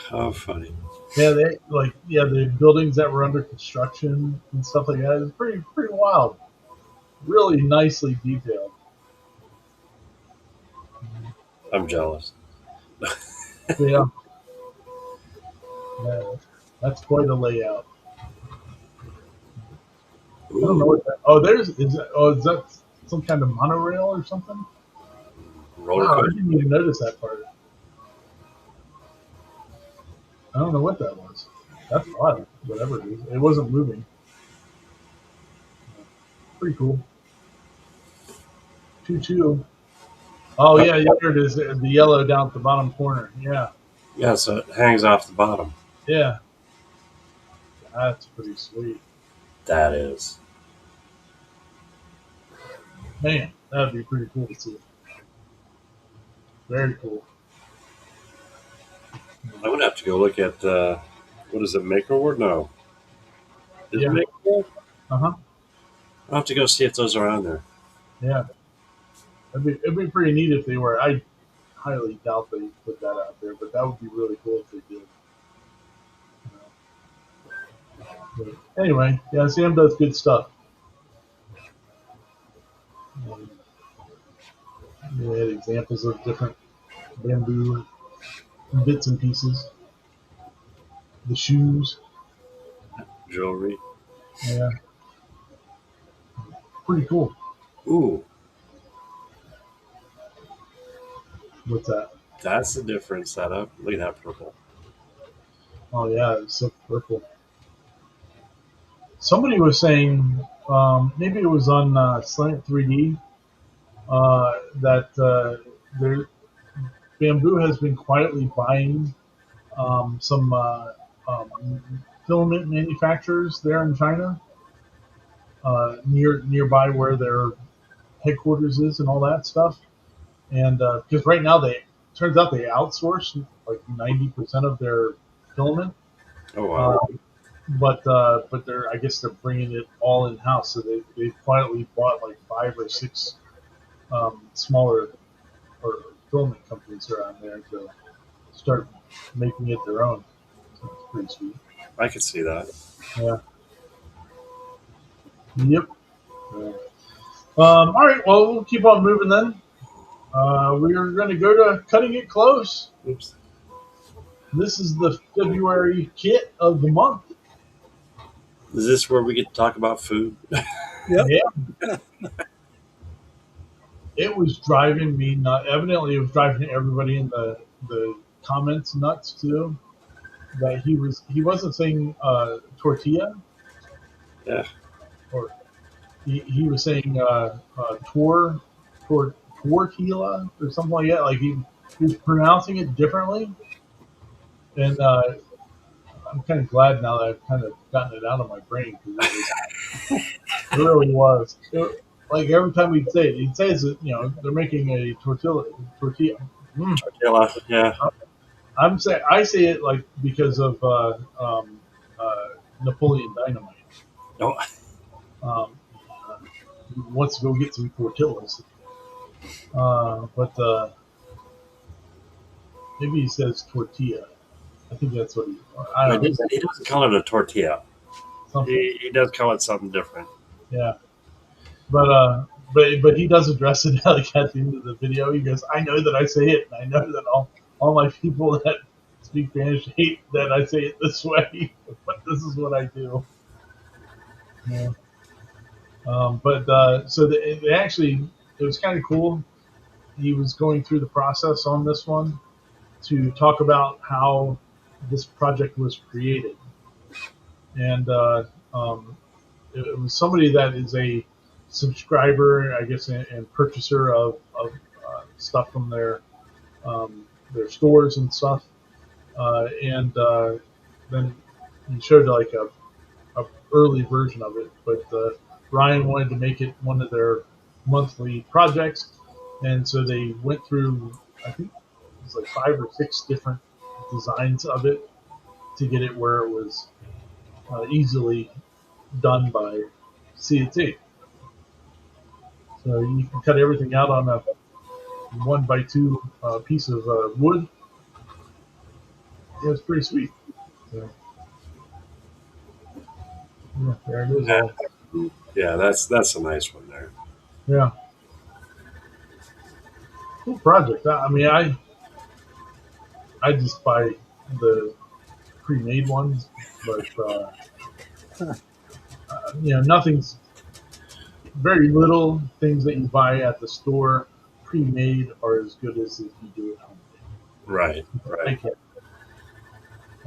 Speaker 2: How funny.
Speaker 1: Yeah, the buildings that were under construction and stuff like that. It's pretty wild. Really nicely detailed.
Speaker 2: I'm jealous.
Speaker 1: Yeah, yeah, that's quite a layout. I don't know
Speaker 2: Ooh,
Speaker 1: what that. Oh, is that some kind of monorail or something?
Speaker 2: roller
Speaker 1: Wow, I
Speaker 2: coaster.
Speaker 1: didn't even notice that part. I don't know what that was. That's odd. Whatever it is, it wasn't moving. Pretty cool. Choo choo. Oh yeah, yeah, there it is. The yellow down at the bottom corner. Yeah,
Speaker 2: Yeah, so it hangs off the bottom.
Speaker 1: yeah. That's pretty sweet.
Speaker 2: That is.
Speaker 1: Man, that'd be pretty cool to see. Very cool.
Speaker 2: I'm gonna have to go look at what is it, Makerward? No, is it
Speaker 1: Yeah.
Speaker 2: Makerward?
Speaker 1: Uh huh.
Speaker 2: I'll have to go see if those are on there.
Speaker 1: Yeah. It'd be pretty neat if they were. I highly doubt they put that out there, but that would be really cool if they did. But anyway, yeah, Sam does good stuff. And they had examples of different bamboo bits and pieces. The shoes.
Speaker 2: Jewelry.
Speaker 1: Yeah. Pretty cool.
Speaker 2: Ooh,
Speaker 1: What's that?
Speaker 2: that's a different setup. Look at that purple.
Speaker 1: Oh yeah, it's so purple. Somebody was saying, maybe it was on Slant 3D, that there bamboo has been quietly buying some filament manufacturers there in China, nearby where their headquarters is and all that stuff. And because right now they turns out they outsource like 90% of their filament,
Speaker 2: Oh
Speaker 1: uh,
Speaker 2: wow.
Speaker 1: but they're I guess they're bringing it all in house. So they quietly bought like 5 or 6 smaller or filament companies around there to start making it their own. So it's pretty sweet.
Speaker 2: I could see that.
Speaker 1: Yeah. Yep. All right. Well, we'll keep on moving then. We are going to go to cutting it close.
Speaker 2: Oops.
Speaker 1: This is the February kit of the month.
Speaker 2: Is this where we get to talk about food?
Speaker 3: Yep.
Speaker 1: Yeah. It was driving me nuts. Evidently, it was driving everybody in the comments nuts too. That he wasn't saying tortilla,
Speaker 2: Yeah.
Speaker 1: or he was saying tortilla or something like that. Like he was pronouncing it differently, and I'm kind of glad now that I've kind of gotten it out of my brain because it really was. Like every time we'd say it, he'd say it's they're making a tortilla. Mm.
Speaker 2: Tortilla. Yeah.
Speaker 1: I say it like because of uh, Napoleon Dynamite.
Speaker 2: No.
Speaker 1: Um, he wants to go get some tortillas, but maybe he says tortilla. I think that's what I
Speaker 2: He
Speaker 1: don't know.
Speaker 2: doesn't, he doesn't call it a tortilla.
Speaker 1: Something.
Speaker 2: He does call it something different.
Speaker 1: Yeah. But but he does address it like at the end of the video. He goes, "I know that I say it, and I know that all my people that speak Spanish hate that I say it this way, but this is what I do." Yeah. But so they actually, it was kind of cool. He was going through the process on this one to talk about how this project was created, and it was somebody that is a subscriber, I guess, and purchaser of stuff from their stores and stuff. And then he showed like a early version of it, but Ryan wanted to make it one of their monthly projects, and so they went through, I think it was like 5 or 6 different designs of it to get it where it was easily done by CNC. So you can cut everything out on a 1x2 piece of wood. Yeah, it's pretty sweet. So, yeah, there it is.
Speaker 2: Yeah,
Speaker 1: All.
Speaker 2: yeah, that's a nice one there.
Speaker 1: Yeah, cool project. I mean, I just buy the pre-made ones, but nothing's very little things that you buy at the store pre-made are as good as if you do it home.
Speaker 2: Right,
Speaker 1: I
Speaker 2: right.
Speaker 1: get,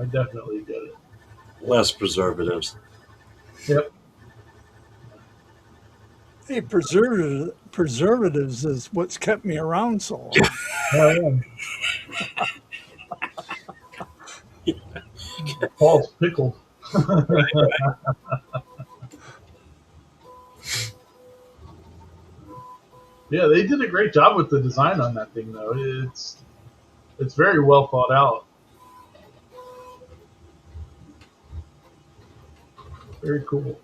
Speaker 1: I definitely get it.
Speaker 2: Less preservatives.
Speaker 1: Yep.
Speaker 3: Hey, preservatives is what's kept me around so long.
Speaker 1: Oh, yeah. Paul's pickle. Yeah, they did a great job with the design on that thing, though. It's very well thought out. Very cool.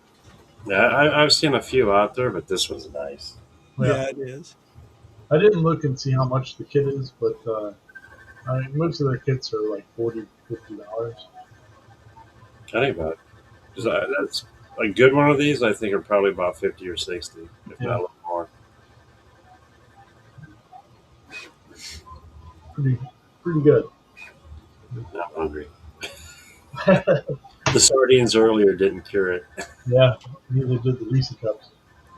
Speaker 2: Yeah, I've seen a few out there, but this one's nice.
Speaker 1: Yeah,
Speaker 3: Yeah, it is.
Speaker 1: I didn't look and see how much the kit is, but I mean, most of their kits are like $40, $50.
Speaker 2: I think about that's a good one of these. I think are probably about 50 or 60, if not
Speaker 1: Yeah,
Speaker 2: a little more.
Speaker 1: pretty pretty good.
Speaker 2: Now I'm hungry. The sardines earlier didn't cure it.
Speaker 1: Yeah, neither did the Reese cups.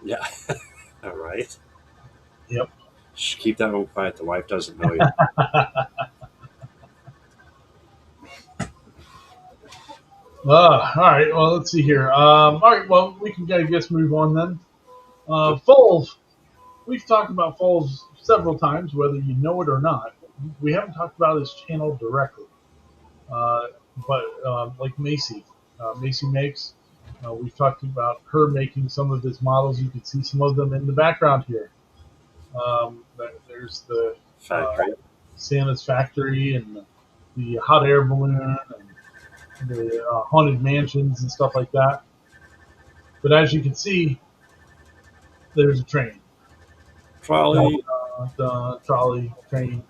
Speaker 2: Yeah. All right.
Speaker 1: Yep.
Speaker 2: Shh, keep that one quiet. The wife doesn't know yet.
Speaker 1: All right. Well, let's see here. All right. Well, we can, I guess, move on then. Foals. We've talked about Foals several times, whether you know it or not. We haven't talked about his channel directly, uh, but like Macy, Macy makes. We've talked about her making some of his models. You can see some of them in the background here. There's the
Speaker 2: Factory.
Speaker 1: Santa's factory and the hot air balloon and the haunted mansions and stuff like that. But as you can see, there's a train.
Speaker 2: Trolley.
Speaker 1: Trolley, train.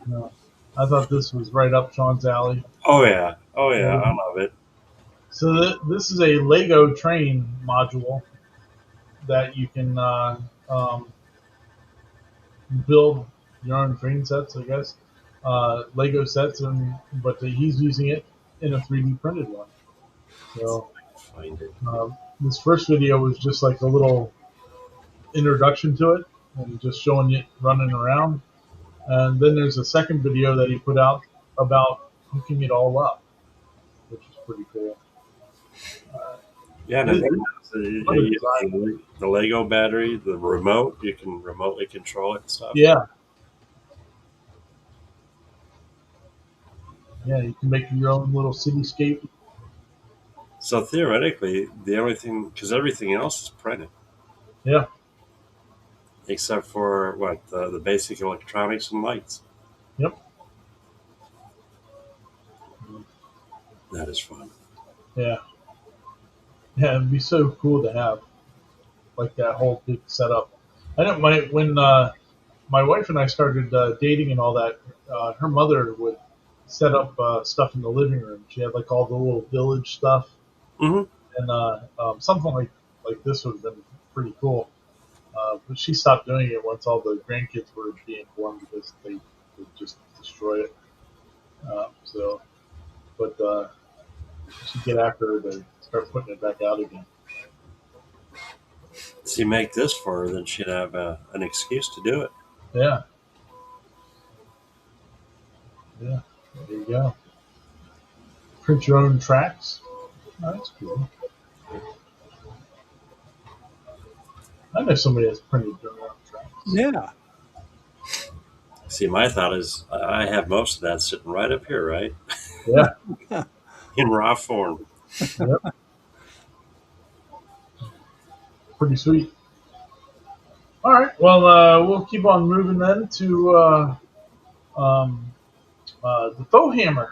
Speaker 1: No, I thought this was right up Sean's alley.
Speaker 2: Oh yeah. Oh yeah. I love it.
Speaker 1: So this is a Lego train module that you can build your own train sets, I guess. Lego sets, but he's using it in a 3D printed one. So
Speaker 2: Find it.
Speaker 1: this first video was just like a little introduction to it and just showing it running around. And then there's a second video that he put out about hooking it all up, which is pretty cool.
Speaker 2: Yeah, and I think the Lego battery, the remote, you can remotely control it and stuff.
Speaker 1: Yeah. Yeah, you can make your own little cityscape.
Speaker 2: So theoretically, the only thing, because everything else is printed,
Speaker 1: Yeah.
Speaker 2: except for what the basic electronics and lights.
Speaker 1: Yep.
Speaker 2: That is fun.
Speaker 1: Yeah. Yeah, it'd be so cool to have like that whole big setup. I know when my wife and I started dating and all that, her mother would set up stuff in the living room. She had like all the little village stuff,
Speaker 2: Hmm.
Speaker 1: and something like this would have been pretty cool. But she stopped doing it once all the grandkids were being born because they would just destroy it. So, but she'd get after her to start putting it back out again.
Speaker 2: See, make this for her, then she'd have an excuse to do it.
Speaker 1: Yeah, yeah. There you go. Print your own tracks. Oh, that's cool. I know somebody that's printed their own tracks.
Speaker 3: Yeah.
Speaker 2: See, my thought is I have most of that sitting right up here, right?
Speaker 1: Yeah.
Speaker 2: In raw form.
Speaker 1: Yep. Pretty sweet. All right. Well, we'll keep on moving then to um, the faux hammer.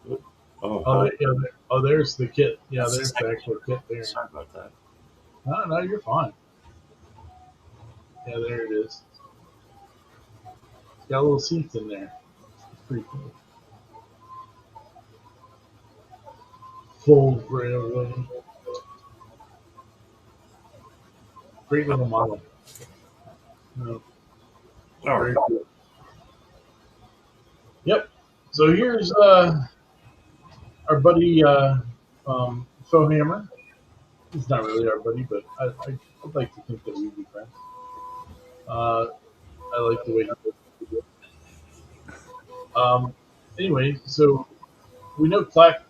Speaker 2: Oh,
Speaker 1: Oh,
Speaker 2: hi.
Speaker 1: yeah, oh, there's the kit. Yeah,
Speaker 2: That's the
Speaker 1: there's the
Speaker 2: second
Speaker 1: actual kit there.
Speaker 2: Sorry about that.
Speaker 1: No, you're fine. Yeah, there it is. It's got little seats in there. It's pretty cool. Full railway. Great little model. No,
Speaker 2: All
Speaker 1: very
Speaker 2: right.
Speaker 1: cool. Yep. So here's our buddy Faux Hammer. He's not really our buddy, but I'd like to think that we'd be friends. Uh, I like the way he does it. Anyway, so we know Clack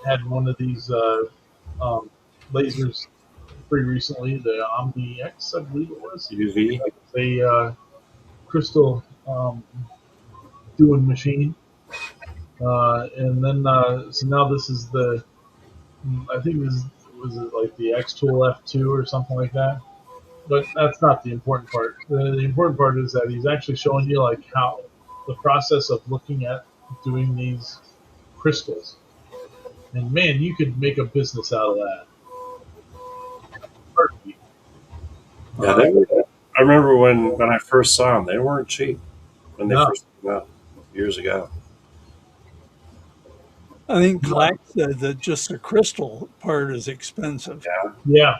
Speaker 1: had one of these um, lasers pretty recently, the Omni X, I believe it was.
Speaker 2: UV.
Speaker 1: A crystal doing machine. And then, so now this is I think this was it like the X Tool F2 or something like that. But that's not the important part. The important part is that he's actually showing you like how the process of looking at doing these crystals. And man, you could make a business out of that. Perfect.
Speaker 2: Yeah, I remember when I first saw them, they weren't cheap when they
Speaker 1: No,
Speaker 2: first came out years ago.
Speaker 3: I think Clack said that just the crystal part is expensive.
Speaker 2: Yeah.
Speaker 1: yeah,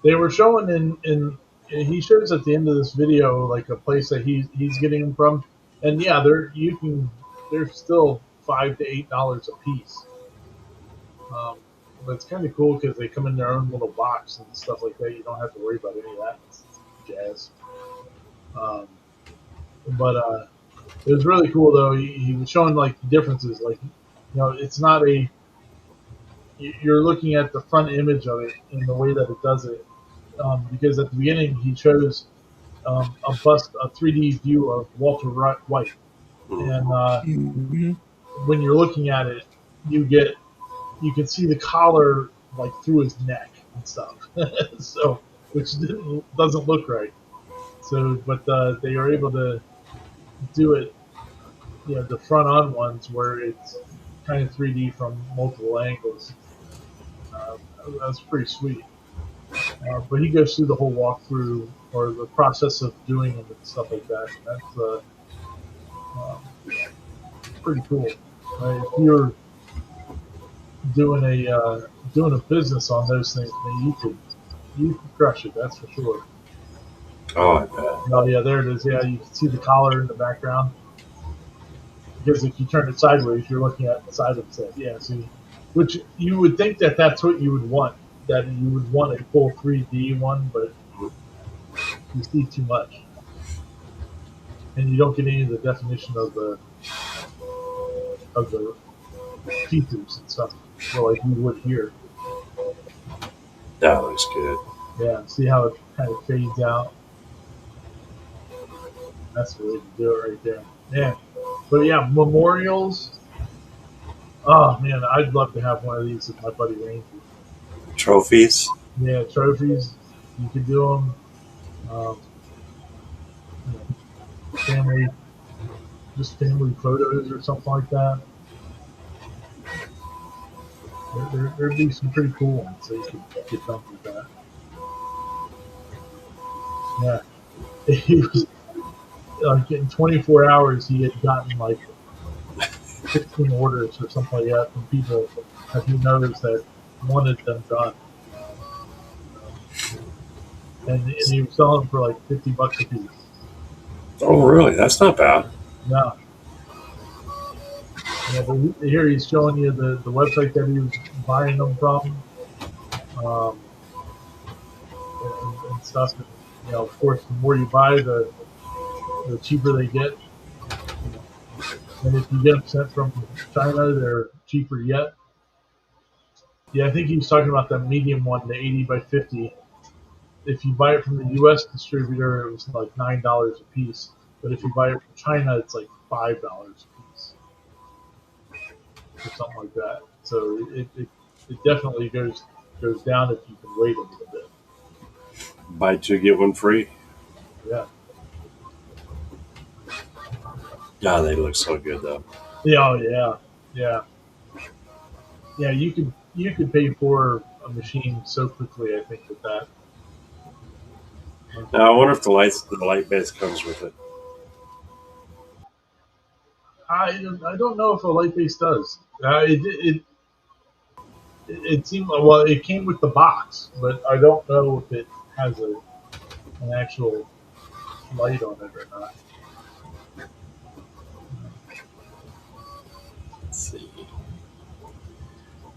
Speaker 1: they were showing in he shows at the end of this video like a place that he's getting them from, and yeah, they're still $5 to $8 a piece. Um, but it's kind of cool because they come in their own little box and stuff like that. You don't have to worry about any of that jazz. Um, but it was really cool though. He was showing like the differences. Like, it's not you're looking at the front image of it and the way that it does it. Because at the beginning he shows a 3D view of Walter White, and
Speaker 3: Mhm.
Speaker 1: when you're looking at it, you can see the collar like through his neck and stuff. So, which doesn't look right. So, but they are able to do it, the front on ones where it's kind of 3D from multiple angles. Uh, that's pretty sweet. But he goes through the whole walkthrough or the process of doing them and stuff like that. And that's um, pretty cool. If you're doing a business on those things, man, you could crush it. That's for sure.
Speaker 2: Oh, I bet.
Speaker 1: Oh yeah, there it is. Yeah, you can see the collar in the background because if you turn it sideways, you're looking at the side of the set. Yeah, see, which you would think that that's what you would want. That you would want a full 3D one, but you see too much, and you don't get any of the definition of the features and stuff, like you would here.
Speaker 2: That looks good.
Speaker 1: Yeah, see how it kind of fades out. That's the way to do it right there. Man. But yeah, memorials. Oh man, I'd love to have one of these with my buddy Ranger.
Speaker 2: Trophies.
Speaker 1: Yeah, trophies. You could do them. Um, family, just family photos or something like that. There'd be some pretty cool ones, so you could get done with that. Yeah, he was like in 24 hours, he had gotten like 15 orders or something like that from people that he knows that wanted them done. and he was selling them for like $50 a piece.
Speaker 2: Oh, really? That's not bad.
Speaker 1: Yeah, yeah. But here he's showing you the website that he was buying them from, um, and stuff. And of course, the more you buy, the cheaper they get. You know, and if you get them sent from China, they're cheaper yet. Yeah, I think he was talking about the medium one, the 80 by 50. If you buy it from the U.S. distributor, it was like $9 a piece. But if you buy it from China, it's like $5 a piece or something like that. So it definitely goes down if you can wait a little bit.
Speaker 2: Buy two, get one free.
Speaker 1: Yeah.
Speaker 2: God, they look so good though.
Speaker 1: Yeah. Oh, yeah. Yeah. Yeah. You could pay for a machine so quickly. I think with that.
Speaker 2: Now I wonder if the light base comes with it.
Speaker 1: I don't know if a light base does. It seemed well. It came with the box, but I don't know if it has an actual light on it or not.
Speaker 2: Let's see.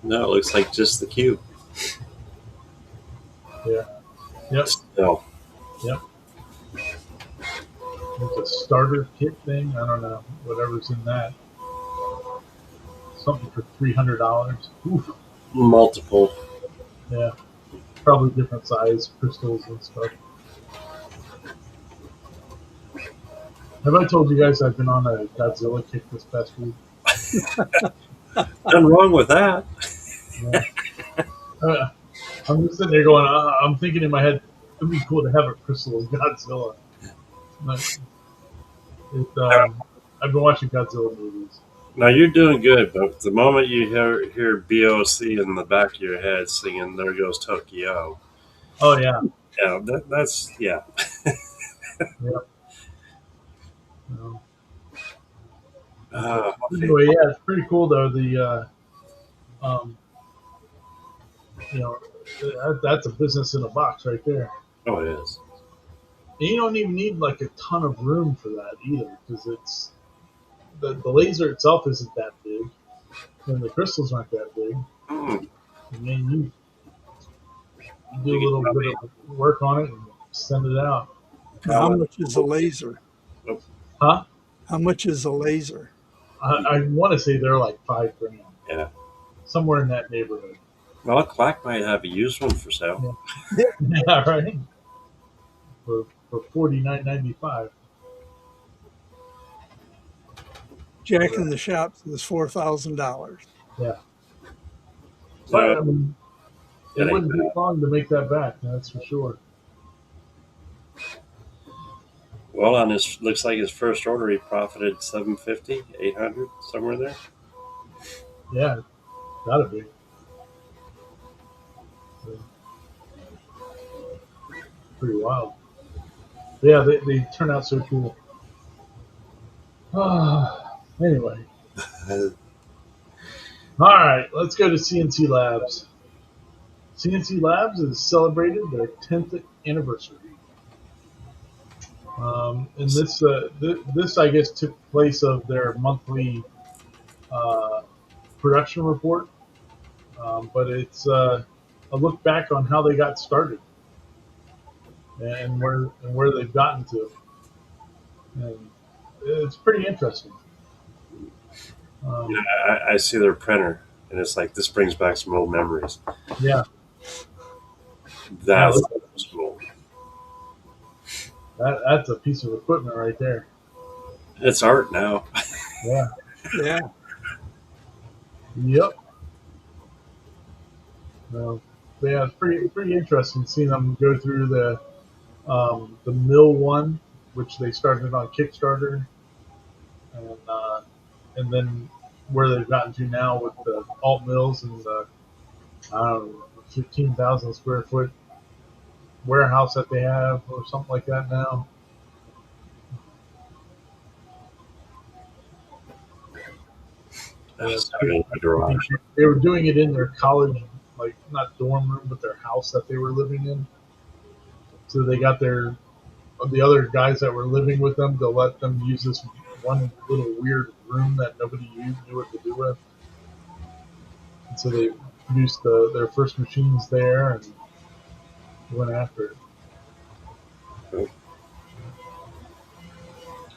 Speaker 2: No, it looks like just the cube.
Speaker 1: Yeah. Yep.
Speaker 2: Still.
Speaker 1: Yep. It's a starter kit thing. I don't know. Whatever's in that. Something for $300. Oof.
Speaker 2: Multiple.
Speaker 1: Yeah. Probably different size crystals and stuff. Have I told you guys I've been on a Godzilla kick this past week?
Speaker 2: Nothing wrong with that.
Speaker 1: Yeah. I'm just sitting there going, I'm thinking in my head, it'd be cool to have a crystal of Godzilla. But I've been watching Godzilla movies.
Speaker 2: Now you're doing good, but the moment you hear BOC in the back of your head singing "There Goes Tokyo,"
Speaker 1: Oh yeah,
Speaker 2: that's yeah.
Speaker 1: yeah. Um,
Speaker 2: Uh,
Speaker 1: anyway, yeah, it's pretty cool though. Um, you know, that's a business in a box right there.
Speaker 2: oh, it is.
Speaker 1: And you don't even need like a ton of room for that either, because it's the laser itself isn't that big, and the crystals aren't that big.
Speaker 2: Mm.
Speaker 1: And then you do a little bit of work on it and send it out.
Speaker 3: Now, how much is a laser?
Speaker 1: Huh?
Speaker 3: How much is a laser?
Speaker 1: I want to say they're like $5,000,
Speaker 2: Yeah.
Speaker 1: somewhere in that neighborhood.
Speaker 2: Well, Clack might have a used one for sale.
Speaker 1: Yeah, yeah, right. For $49.95.
Speaker 3: Jack in the Shop is $4,000.
Speaker 1: Yeah, but I
Speaker 2: So
Speaker 1: mean, it
Speaker 2: that ain't
Speaker 1: wouldn't take long to make that back. That's for sure.
Speaker 2: well. On his looks like his first order, he profited $750, $800, somewhere there.
Speaker 1: Yeah, gotta be. Pretty wild. Yeah, they turn out so cool. Anyway, all right, let's go to CNC Labs. CNC Labs has celebrated their 10th anniversary. And this, I guess, took place of their monthly uh, production report, but it's a look back on how they got started and where they've gotten to, and it's pretty interesting.
Speaker 2: Yeah,
Speaker 1: Um,
Speaker 2: I see their printer, and it's like this brings back some old memories.
Speaker 1: yeah,
Speaker 2: That's cool.
Speaker 1: that's a piece of equipment right there.
Speaker 2: It's art now.
Speaker 1: Yeah.
Speaker 3: Yeah.
Speaker 1: Yep. But yeah, it's pretty interesting seeing them go through the mill one, which they started on Kickstarter, and then where they've gotten to now with the alt mills and the I don't know, 15,000 square foot warehouse that they have or something like that now. Yeah,
Speaker 2: That's in my garage.
Speaker 1: they were doing it in their college, like not dorm room, but their house that they were living in. So they got the other guys that were living with them to let them use this one little weird room that nobody knew what to do with. And so they produced their first machines there and went after it.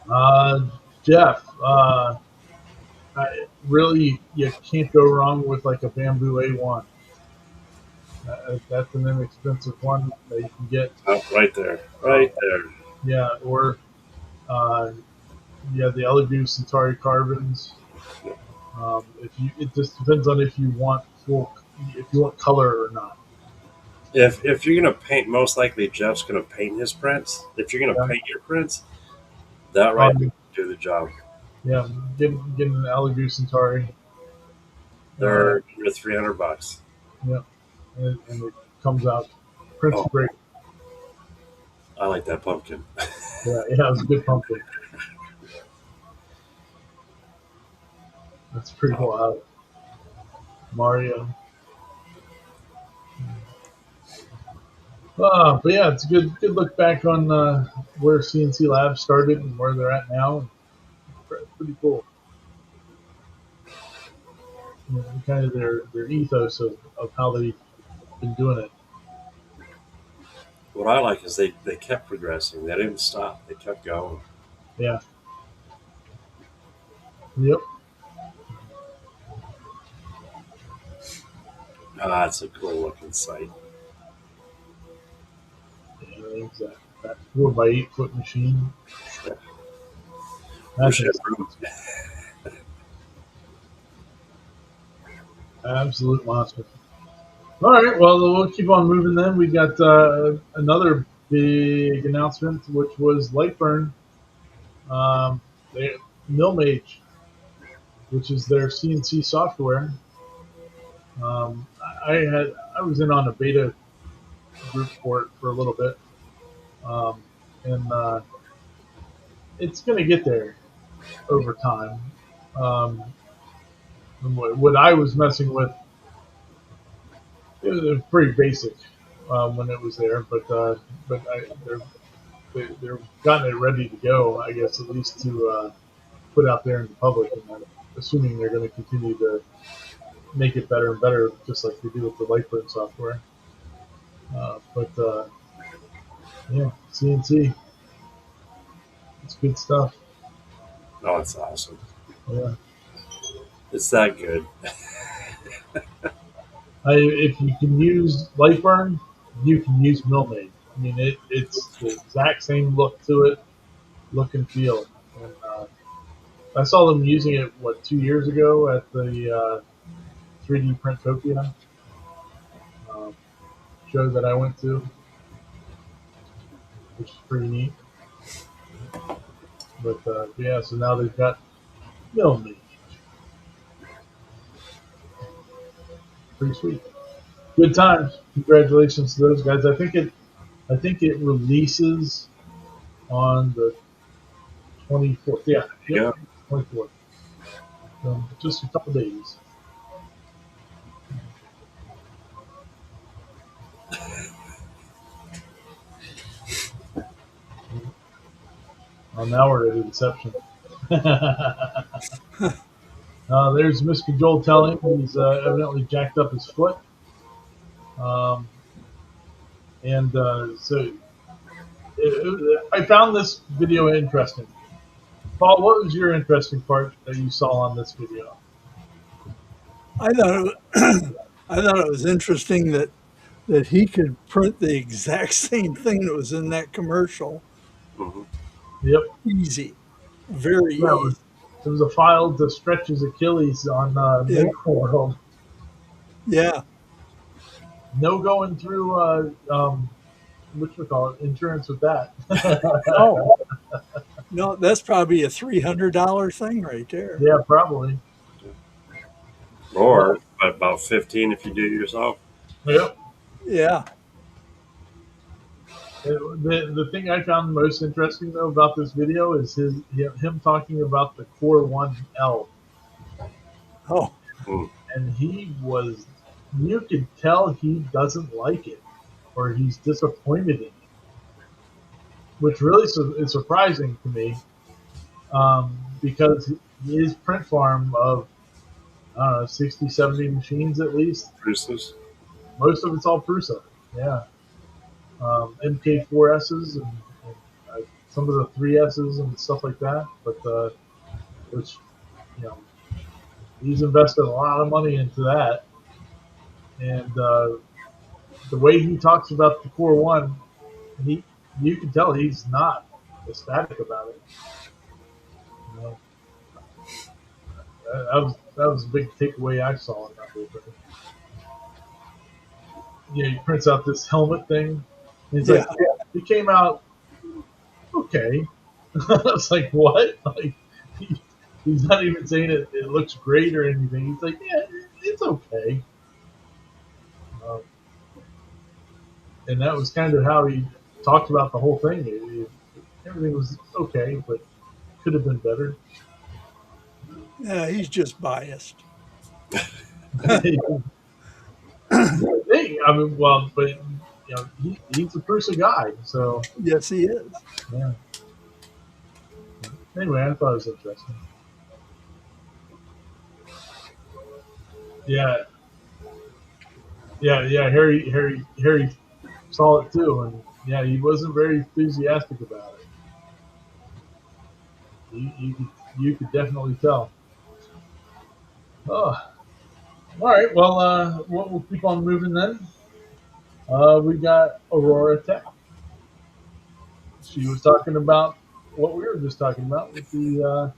Speaker 1: Uh, Jeff, really, you can't go wrong with like a bamboo A1. That's an inexpensive one that you can get.
Speaker 2: Oh, right there,
Speaker 1: Uh,
Speaker 2: right there.
Speaker 1: yeah, or uh, yeah, the Elegoo Centauri carbons. If you, it just depends on if you want if you want color or not.
Speaker 2: If you're gonna paint, most likely Jeff's gonna paint his prints. If you're gonna
Speaker 1: Yeah,
Speaker 2: paint your prints, that right there
Speaker 1: um,
Speaker 2: will do the job.
Speaker 1: yeah, get an Elegoo Centauri. Uh,
Speaker 2: They're $300.
Speaker 1: yeah, and it comes out prints
Speaker 2: Oh,
Speaker 1: great.
Speaker 2: I like that pumpkin.
Speaker 1: Yeah, it has a good pumpkin. That's pretty
Speaker 2: Oh,
Speaker 1: wild. Mario. But yeah, it's a good look back on where CNC Labs started and where they're at now. Pretty cool. You know, kind of their ethos of how they've been doing it.
Speaker 2: what I like is they kept progressing. They didn't stop. They kept going.
Speaker 1: Yeah. Yep.
Speaker 2: Ah, it's a cool looking site.
Speaker 1: Yeah, exactly. That 4x8 foot machine. That's
Speaker 2: Wish I
Speaker 1: an
Speaker 2: had room.
Speaker 1: absolute monster. All right. Well, we'll keep on moving then. We got another big announcement, which was Lightburn. Um, they, Millmage, which is their CNC software. Um, I was in on a beta group for it for a little bit, um, and it's going to get there over time. Um, what I was messing with, it was pretty basic when it was there, but they're gotten it ready to go. I guess at least to put out there in the public, and I'm assuming they're going to continue to make it better and better, just like they do with the Lightburn software. But yeah, CNC, it's good stuff.
Speaker 2: Oh, it's awesome.
Speaker 1: Yeah.
Speaker 2: It's that good.
Speaker 1: If you can use Lightburn, you can use Millmade. I mean, it's the exact same look to it, look and feel. And I saw them using it, what, 2 years ago at the 3D Printopia um, show that I went to, which is pretty neat. But yeah, so now they've got Millmade. Pretty sweet. Good times. Congratulations to those guys. I think it releases on the 24th. Yeah,
Speaker 2: There
Speaker 1: yep,
Speaker 2: you go.
Speaker 1: 24th. Just a couple days. Well, now we're at Inception. There's Mr. Joel telling he's evidently jacked up his foot. Um, and so I found this video interesting. Paul, what was your interesting part that you saw on this video?
Speaker 3: I thought I thought it was interesting that he could print the exact same thing that was in that commercial.
Speaker 2: Hmm.
Speaker 1: Yep.
Speaker 3: Easy, very
Speaker 1: Yeah,
Speaker 3: easy.
Speaker 1: it was a file to stretch his Achilles on
Speaker 3: Yeah,
Speaker 1: Maple World.
Speaker 3: yeah.
Speaker 1: No going through, what we call it, insurance with that.
Speaker 3: Oh no, that's probably a $300 thing right there.
Speaker 1: Yeah, probably.
Speaker 2: Or about 15 if you do it yourself.
Speaker 1: Yep.
Speaker 3: Yeah.
Speaker 1: The thing I found most interesting though about this video is him talking about the Core One L,
Speaker 3: Oh,
Speaker 2: Mm.
Speaker 1: and you could tell he doesn't like it or he's disappointed in it. which really is surprising to me, because his print farm of, I don't know, 60, 70 machines at least.
Speaker 2: Bruce's.
Speaker 1: Most of it's all Prusa. Yeah. MK4Ss and some of the 3Ss and stuff like that. But which, you know, he's invested a lot of money into that. And the way he talks about the Core One, he you can tell he's not ecstatic about it. You know, that was a big takeaway I saw in that whole thing. You know, he prints out this helmet thing. And he's
Speaker 3: Yeah,
Speaker 1: like, yeah, it came out okay. I was like, what? Like, he, he's not even saying it looks great or anything. He's like, yeah, it's okay. Um, and that was kind of how he talked about the whole thing. Everything was okay, but could have been better.
Speaker 3: yeah, he's just biased.
Speaker 1: I mean, well, but he's a person guy, so
Speaker 3: Yes, he is.
Speaker 1: yeah. Anyway, I thought it was interesting. Yeah, yeah. Harry saw it too, and yeah, he wasn't very enthusiastic about it. You could definitely tell. Oh, all right. Well, we'll keep on moving then. We got Aurora Tech. She was talking about what we were just talking about with the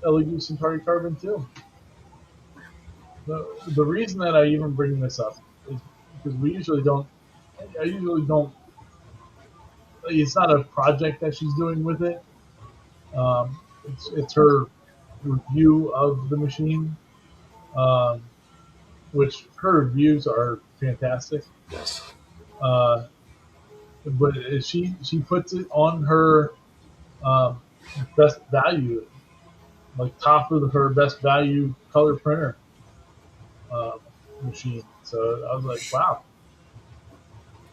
Speaker 1: LEU Centauri Carbon 2. The reason that I even bring this up is because we usually don't. I usually don't. It's not a project that she's doing with it. It's her review of the machine, um, which her reviews are fantastic.
Speaker 2: Yes.
Speaker 1: Uh, but she puts it on her um, best value, like top of her best value color printer uh, machine. So I was like, wow.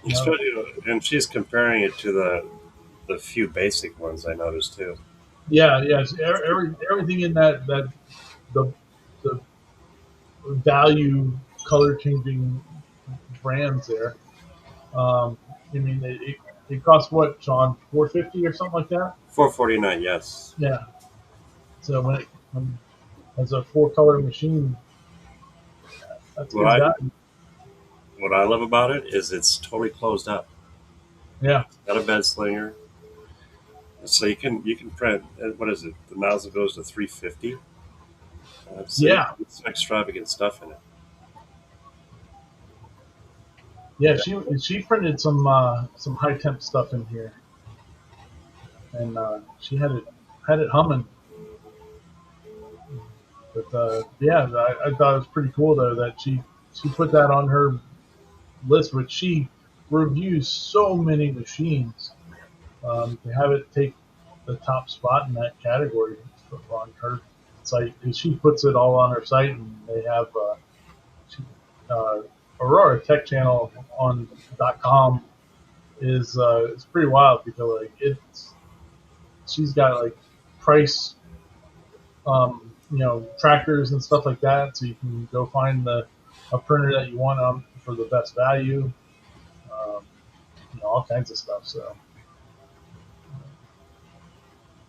Speaker 1: You know,
Speaker 2: And she's comparing it to the few basic ones I noticed too.
Speaker 1: yeah, yeah. Everything in that the value color changing brands there. I mean, it costs what, Sean, 450 or something like that.
Speaker 2: 449. Yes.
Speaker 1: Yeah. So when as a four color machine, that's
Speaker 2: What
Speaker 1: good
Speaker 2: I
Speaker 1: value.
Speaker 2: what I love about it is it's totally closed up.
Speaker 1: Yeah.
Speaker 2: Got a bed slinger, so you can print. What is it? The nozzle goes to 350. So you
Speaker 1: Yeah.
Speaker 2: can put some extravagant stuff in it.
Speaker 1: Yeah. She printed some high temp stuff in here, and she had it humming. But yeah, I thought it was pretty cool though that she put that on her list, which she reviews so many machines. To have it take the top spot in that category on her site, and she puts it all on her site, and they have she, uh, Aurora Tech Channel on .com is pretty wild because like she's got like price trackers and stuff like that, so you can go find the a printer that you want for the best value, um, all kinds of stuff. So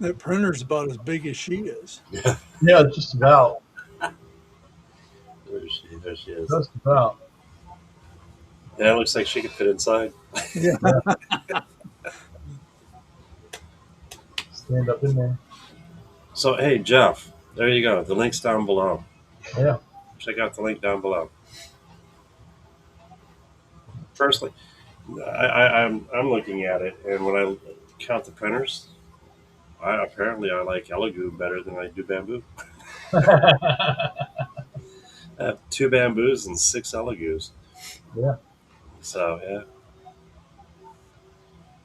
Speaker 3: That printer's about as big as she is.
Speaker 2: Yeah.
Speaker 1: yeah, just about,
Speaker 2: There she is.
Speaker 1: just about.
Speaker 2: Yeah, it looks like she could fit inside.
Speaker 3: Yeah.
Speaker 1: Yeah, stand up in there.
Speaker 2: So hey, Jeff, there you go. The link's down below.
Speaker 1: Yeah,
Speaker 2: Check out the link down below. Personally, I'm looking at it, and when I count the printers, I like Elegoo better than I do bamboo. I have two bamboos and six Elegoos.
Speaker 1: yeah.
Speaker 2: So yeah,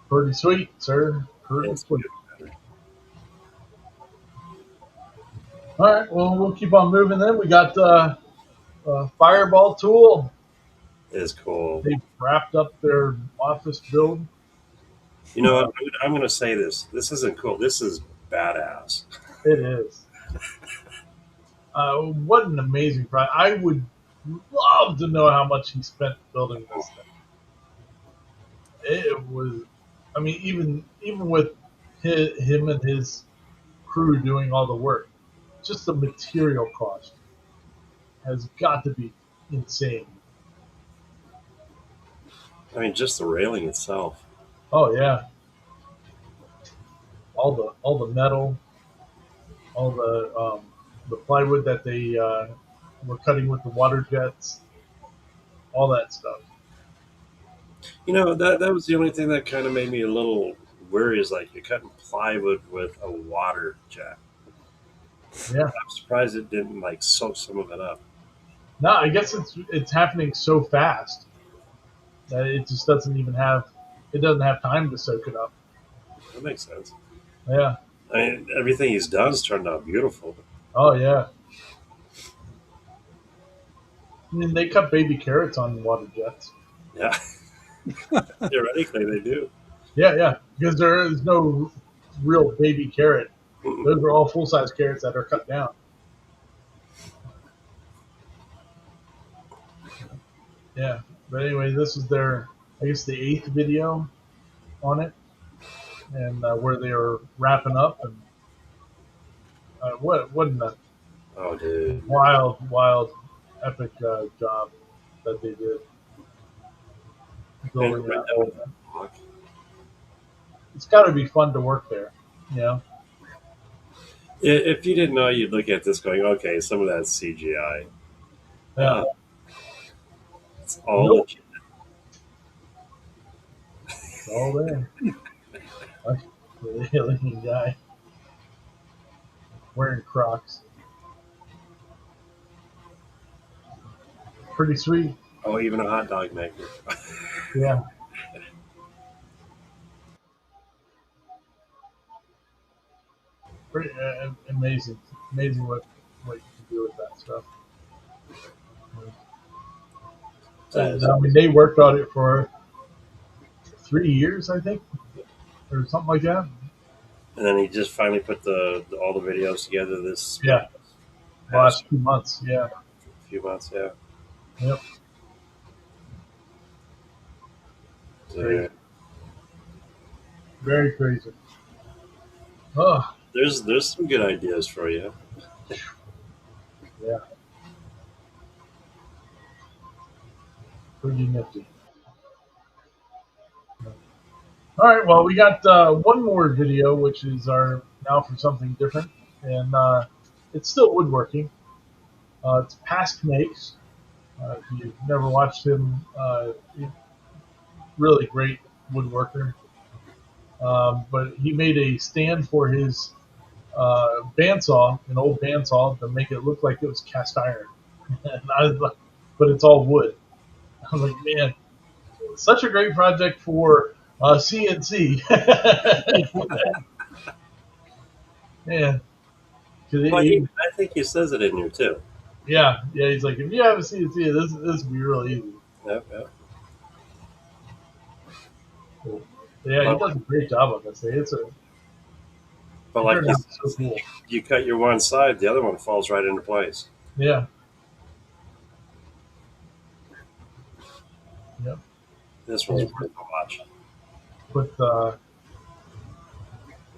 Speaker 1: Pretty sweet, sir. Pretty
Speaker 2: it's
Speaker 1: sweet.
Speaker 2: good.
Speaker 1: All right, well, we'll keep on moving then. We got Fireball Tool.
Speaker 2: It is cool.
Speaker 1: They wrapped up their office build.
Speaker 2: You know, I'm going to say this. This isn't cool. This is badass.
Speaker 1: It is. What an amazing project! I would love to know how much he spent building this thing. It was, I mean, even with him and his crew doing all the work, just the material cost has got to be insane.
Speaker 2: I mean, just the railing itself.
Speaker 1: Oh yeah, all the metal, all the plywood that they were cutting with the water jets, all that stuff.
Speaker 2: You know, that was the only thing that kind of made me a little worried. Is like you're cutting plywood with a water jet.
Speaker 1: Yeah.
Speaker 2: I'm surprised it didn't like soak some of it up.
Speaker 1: No, I guess it's happening so fast that it just doesn't even have it doesn't have time to soak it up.
Speaker 2: That makes sense.
Speaker 1: Yeah.
Speaker 2: I mean, everything he's done's turned out beautiful.
Speaker 1: Oh yeah. I mean, they cut baby carrots on water jets.
Speaker 2: Yeah, theoretically they do.
Speaker 1: Yeah, yeah. Because there is no real baby carrot.
Speaker 2: Mm-mm.
Speaker 1: Those are all full size carrots that are cut down. Yeah. But anyway, this is their, I guess, the eighth video on it, and where they are wrapping up, and what an
Speaker 2: Oh, dude.
Speaker 1: wild, epic job that they did
Speaker 2: And
Speaker 1: building
Speaker 2: right
Speaker 1: that
Speaker 2: down
Speaker 1: whole.
Speaker 2: to that block.
Speaker 1: It's got to be fun to work there. You know.
Speaker 2: If you didn't know, you'd look at this going, okay, some of that's CGI.
Speaker 1: Yeah.
Speaker 2: It's all
Speaker 1: Nope.
Speaker 2: legit.
Speaker 1: It's all there. Like the alien guy wearing Crocs. Pretty sweet.
Speaker 2: Oh, even a hot dog maker.
Speaker 1: Yeah. Pretty amazing. Amazing what you can do with that stuff.
Speaker 2: That is.
Speaker 1: I mean, they worked on it for 3 years, I think, or something like that.
Speaker 2: And then he just finally put all the videos together this
Speaker 1: Yeah.
Speaker 2: past
Speaker 1: Last 2 months. Yeah.
Speaker 2: few months. Yeah.
Speaker 1: Yep.
Speaker 2: So,
Speaker 1: Crazy. Very crazy. Oh,
Speaker 2: there's some good ideas for you.
Speaker 1: yeah. Pretty nifty. All right. Well, we got one more video, which is our now for something different, and it's still woodworking. It's past makes. If you've never watched him, really great woodworker. But he made a stand for his bandsaw, an old bandsaw, to make it look like it was cast iron. And I was like, but it's all wood. I was like, man, such a great project for CNC. Man, 'cause
Speaker 2: Well, I think he says it in here too.
Speaker 1: yeah, yeah. He's like, if you have a CNC, this would be really easy.
Speaker 2: Yep, yep.
Speaker 1: Cool. Yeah, he
Speaker 2: But,
Speaker 1: does a great job on this thing.
Speaker 2: but
Speaker 1: It
Speaker 2: like
Speaker 1: turned out so cool.
Speaker 2: you cut your one side, the other one falls right into place.
Speaker 1: Yeah. Yep.
Speaker 2: This one's worth a watch.
Speaker 1: Put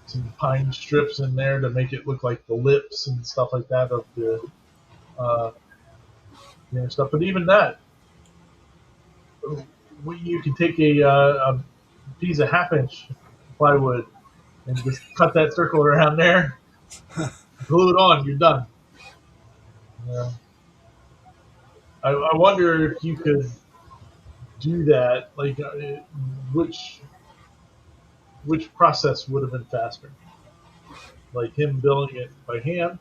Speaker 1: some pine strips in there to make it look like the lips and stuff like that of the uh, stuff. But even that, you can take a piece of half-inch plywood and just cut that circle around there, glue it on, you're done. Yeah. I wonder if you could do that. Like, which which process would have been faster? Like him building it by hand,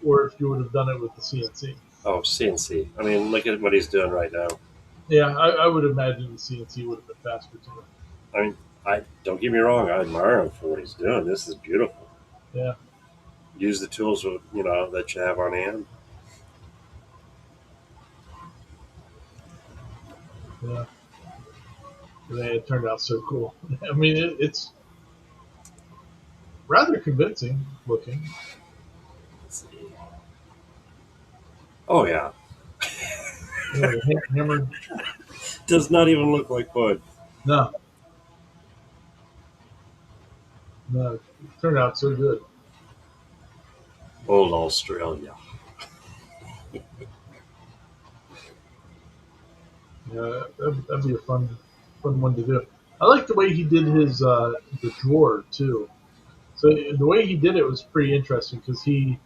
Speaker 1: or if you would have done it with the CNC?
Speaker 2: Oh, CNC. I mean, look at what he's doing right now.
Speaker 1: Yeah, I would imagine the CNC would have been faster too.
Speaker 2: I mean, I don't get me wrong. I admire him for what he's doing. This is beautiful.
Speaker 1: Yeah,
Speaker 2: Use the tools that you have on hand.
Speaker 1: yeah. And it turned out so cool. I mean, it's rather convincing looking.
Speaker 2: Let's see. Oh yeah,
Speaker 1: Yeah, hammered.
Speaker 2: does not even look like wood.
Speaker 1: No, no, it turned out so good.
Speaker 2: Old Australia.
Speaker 1: Yeah, that'd be a fun one to do. I like the way he did his the drawer too. So the way he did it was pretty interesting because he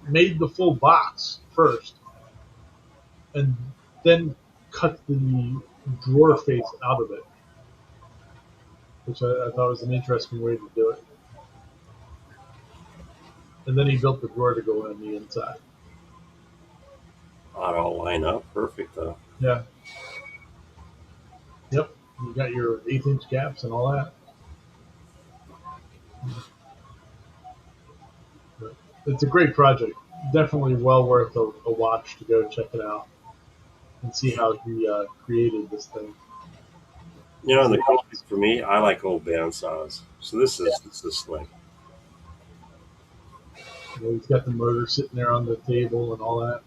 Speaker 1: made the full box first and then cut the drawer face out of it, which I thought was an interesting way to do it. And then he built the drawer to go in the inside.
Speaker 2: Not all line up perfect though.
Speaker 1: Yeah. Yep. You got your 1/8 inch gaps and all that. But it's a great project. Definitely well worth a watch to go check it out and see how he created this thing.
Speaker 2: You know, the cool thing for me, I like old bandsaws. So this is slick.
Speaker 1: You know, he's got the motor sitting there on the table and all that.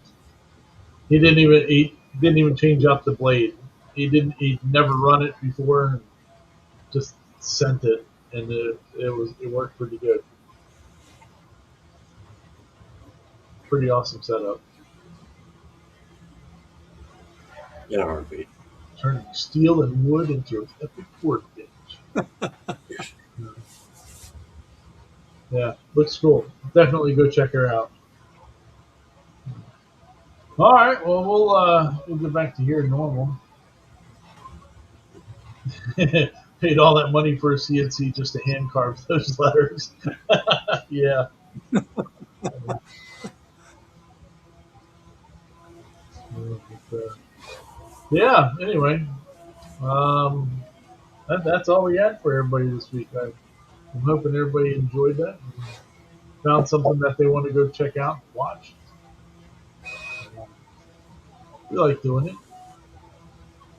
Speaker 1: He didn't even change out the blade. He'd never run it before. Just sent it, and it worked pretty good. Pretty awesome setup.
Speaker 2: In a heartbeat.
Speaker 1: Turning steel and wood into an epic workbench. Yeah, looks cool. Definitely go check her out. All right, well we'll get back to here normal. Paid all that money for a CNC just to hand carve those letters. Yeah. Yeah. Anyway, um, that's all we had for everybody this week. I'm hoping everybody enjoyed that. Found something that they want to go check out, watch. We like doing it.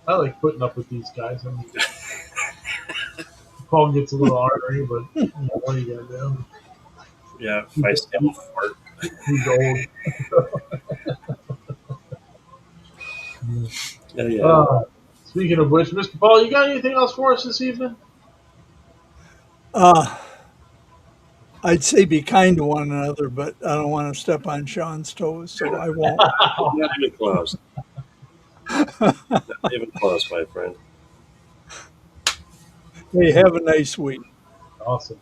Speaker 1: I like putting up with these guys. I mean, Paul gets a little ornery, but what are you gonna do?
Speaker 2: Yeah, if I still fart.
Speaker 1: He's old.
Speaker 2: Yeah.
Speaker 1: Speaking of which, Mr. Paul, you got anything else for us this evening?
Speaker 3: Uh, I'd say be kind to one another, but I don't want to step on Sean's toes, so I won't.
Speaker 2: Not even close. Not even close, my friend.
Speaker 3: Hey, have a nice week.
Speaker 1: Awesome.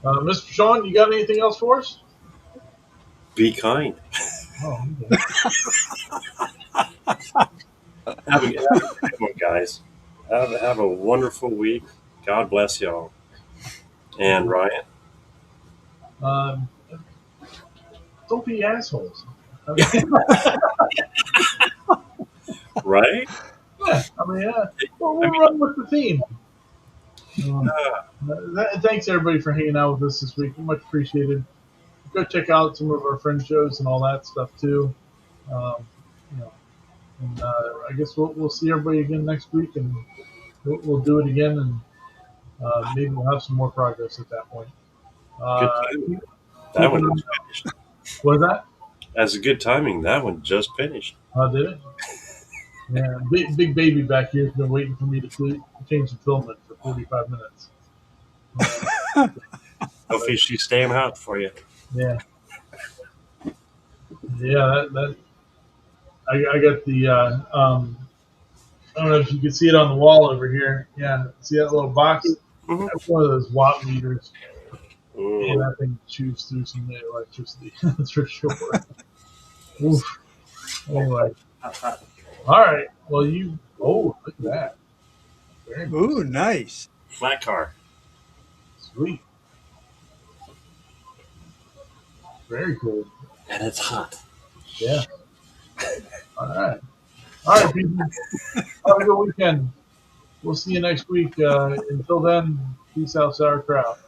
Speaker 1: Mr. Sean, you got anything else for us?
Speaker 2: Be kind.
Speaker 1: Oh, okay.
Speaker 2: Have a good one, guys. Have a wonderful week. God bless y'all. And Ryan.
Speaker 1: Um, don't be assholes.
Speaker 2: Right?
Speaker 1: Yeah, I mean, we'll run with the theme. Thanks everybody for hanging out with us this week. Much appreciated. Go check out some of our friend shows and all that stuff too. Um, you know, and I guess we'll see everybody again next week, and we'll do it again, and maybe we'll have some more progress at that point.
Speaker 2: Good timing. That one just finished.
Speaker 1: What is that?
Speaker 2: That's a good timing. That one just finished.
Speaker 1: Did it? Yeah, big baby back here has been waiting for me to change the filament for 45 minutes.
Speaker 2: Hopefully she's staying hot for you.
Speaker 1: Yeah, yeah. That I got the. I don't know if you can see it on the wall over here. Yeah, see that little box?
Speaker 2: Mm-hmm.
Speaker 1: That's one of those watt meters.
Speaker 2: Mm.
Speaker 1: And that thing chews through some electricity. That's for sure. Oof. Anyway. All right. Well, look at that. Very nice.
Speaker 3: Ooh, nice.
Speaker 2: Flat car.
Speaker 1: Sweet. Very cool.
Speaker 2: And it's hot.
Speaker 1: Yeah. All right. All right, people. Have a good weekend. We'll see you next week. Until then, peace out, sauerkraut.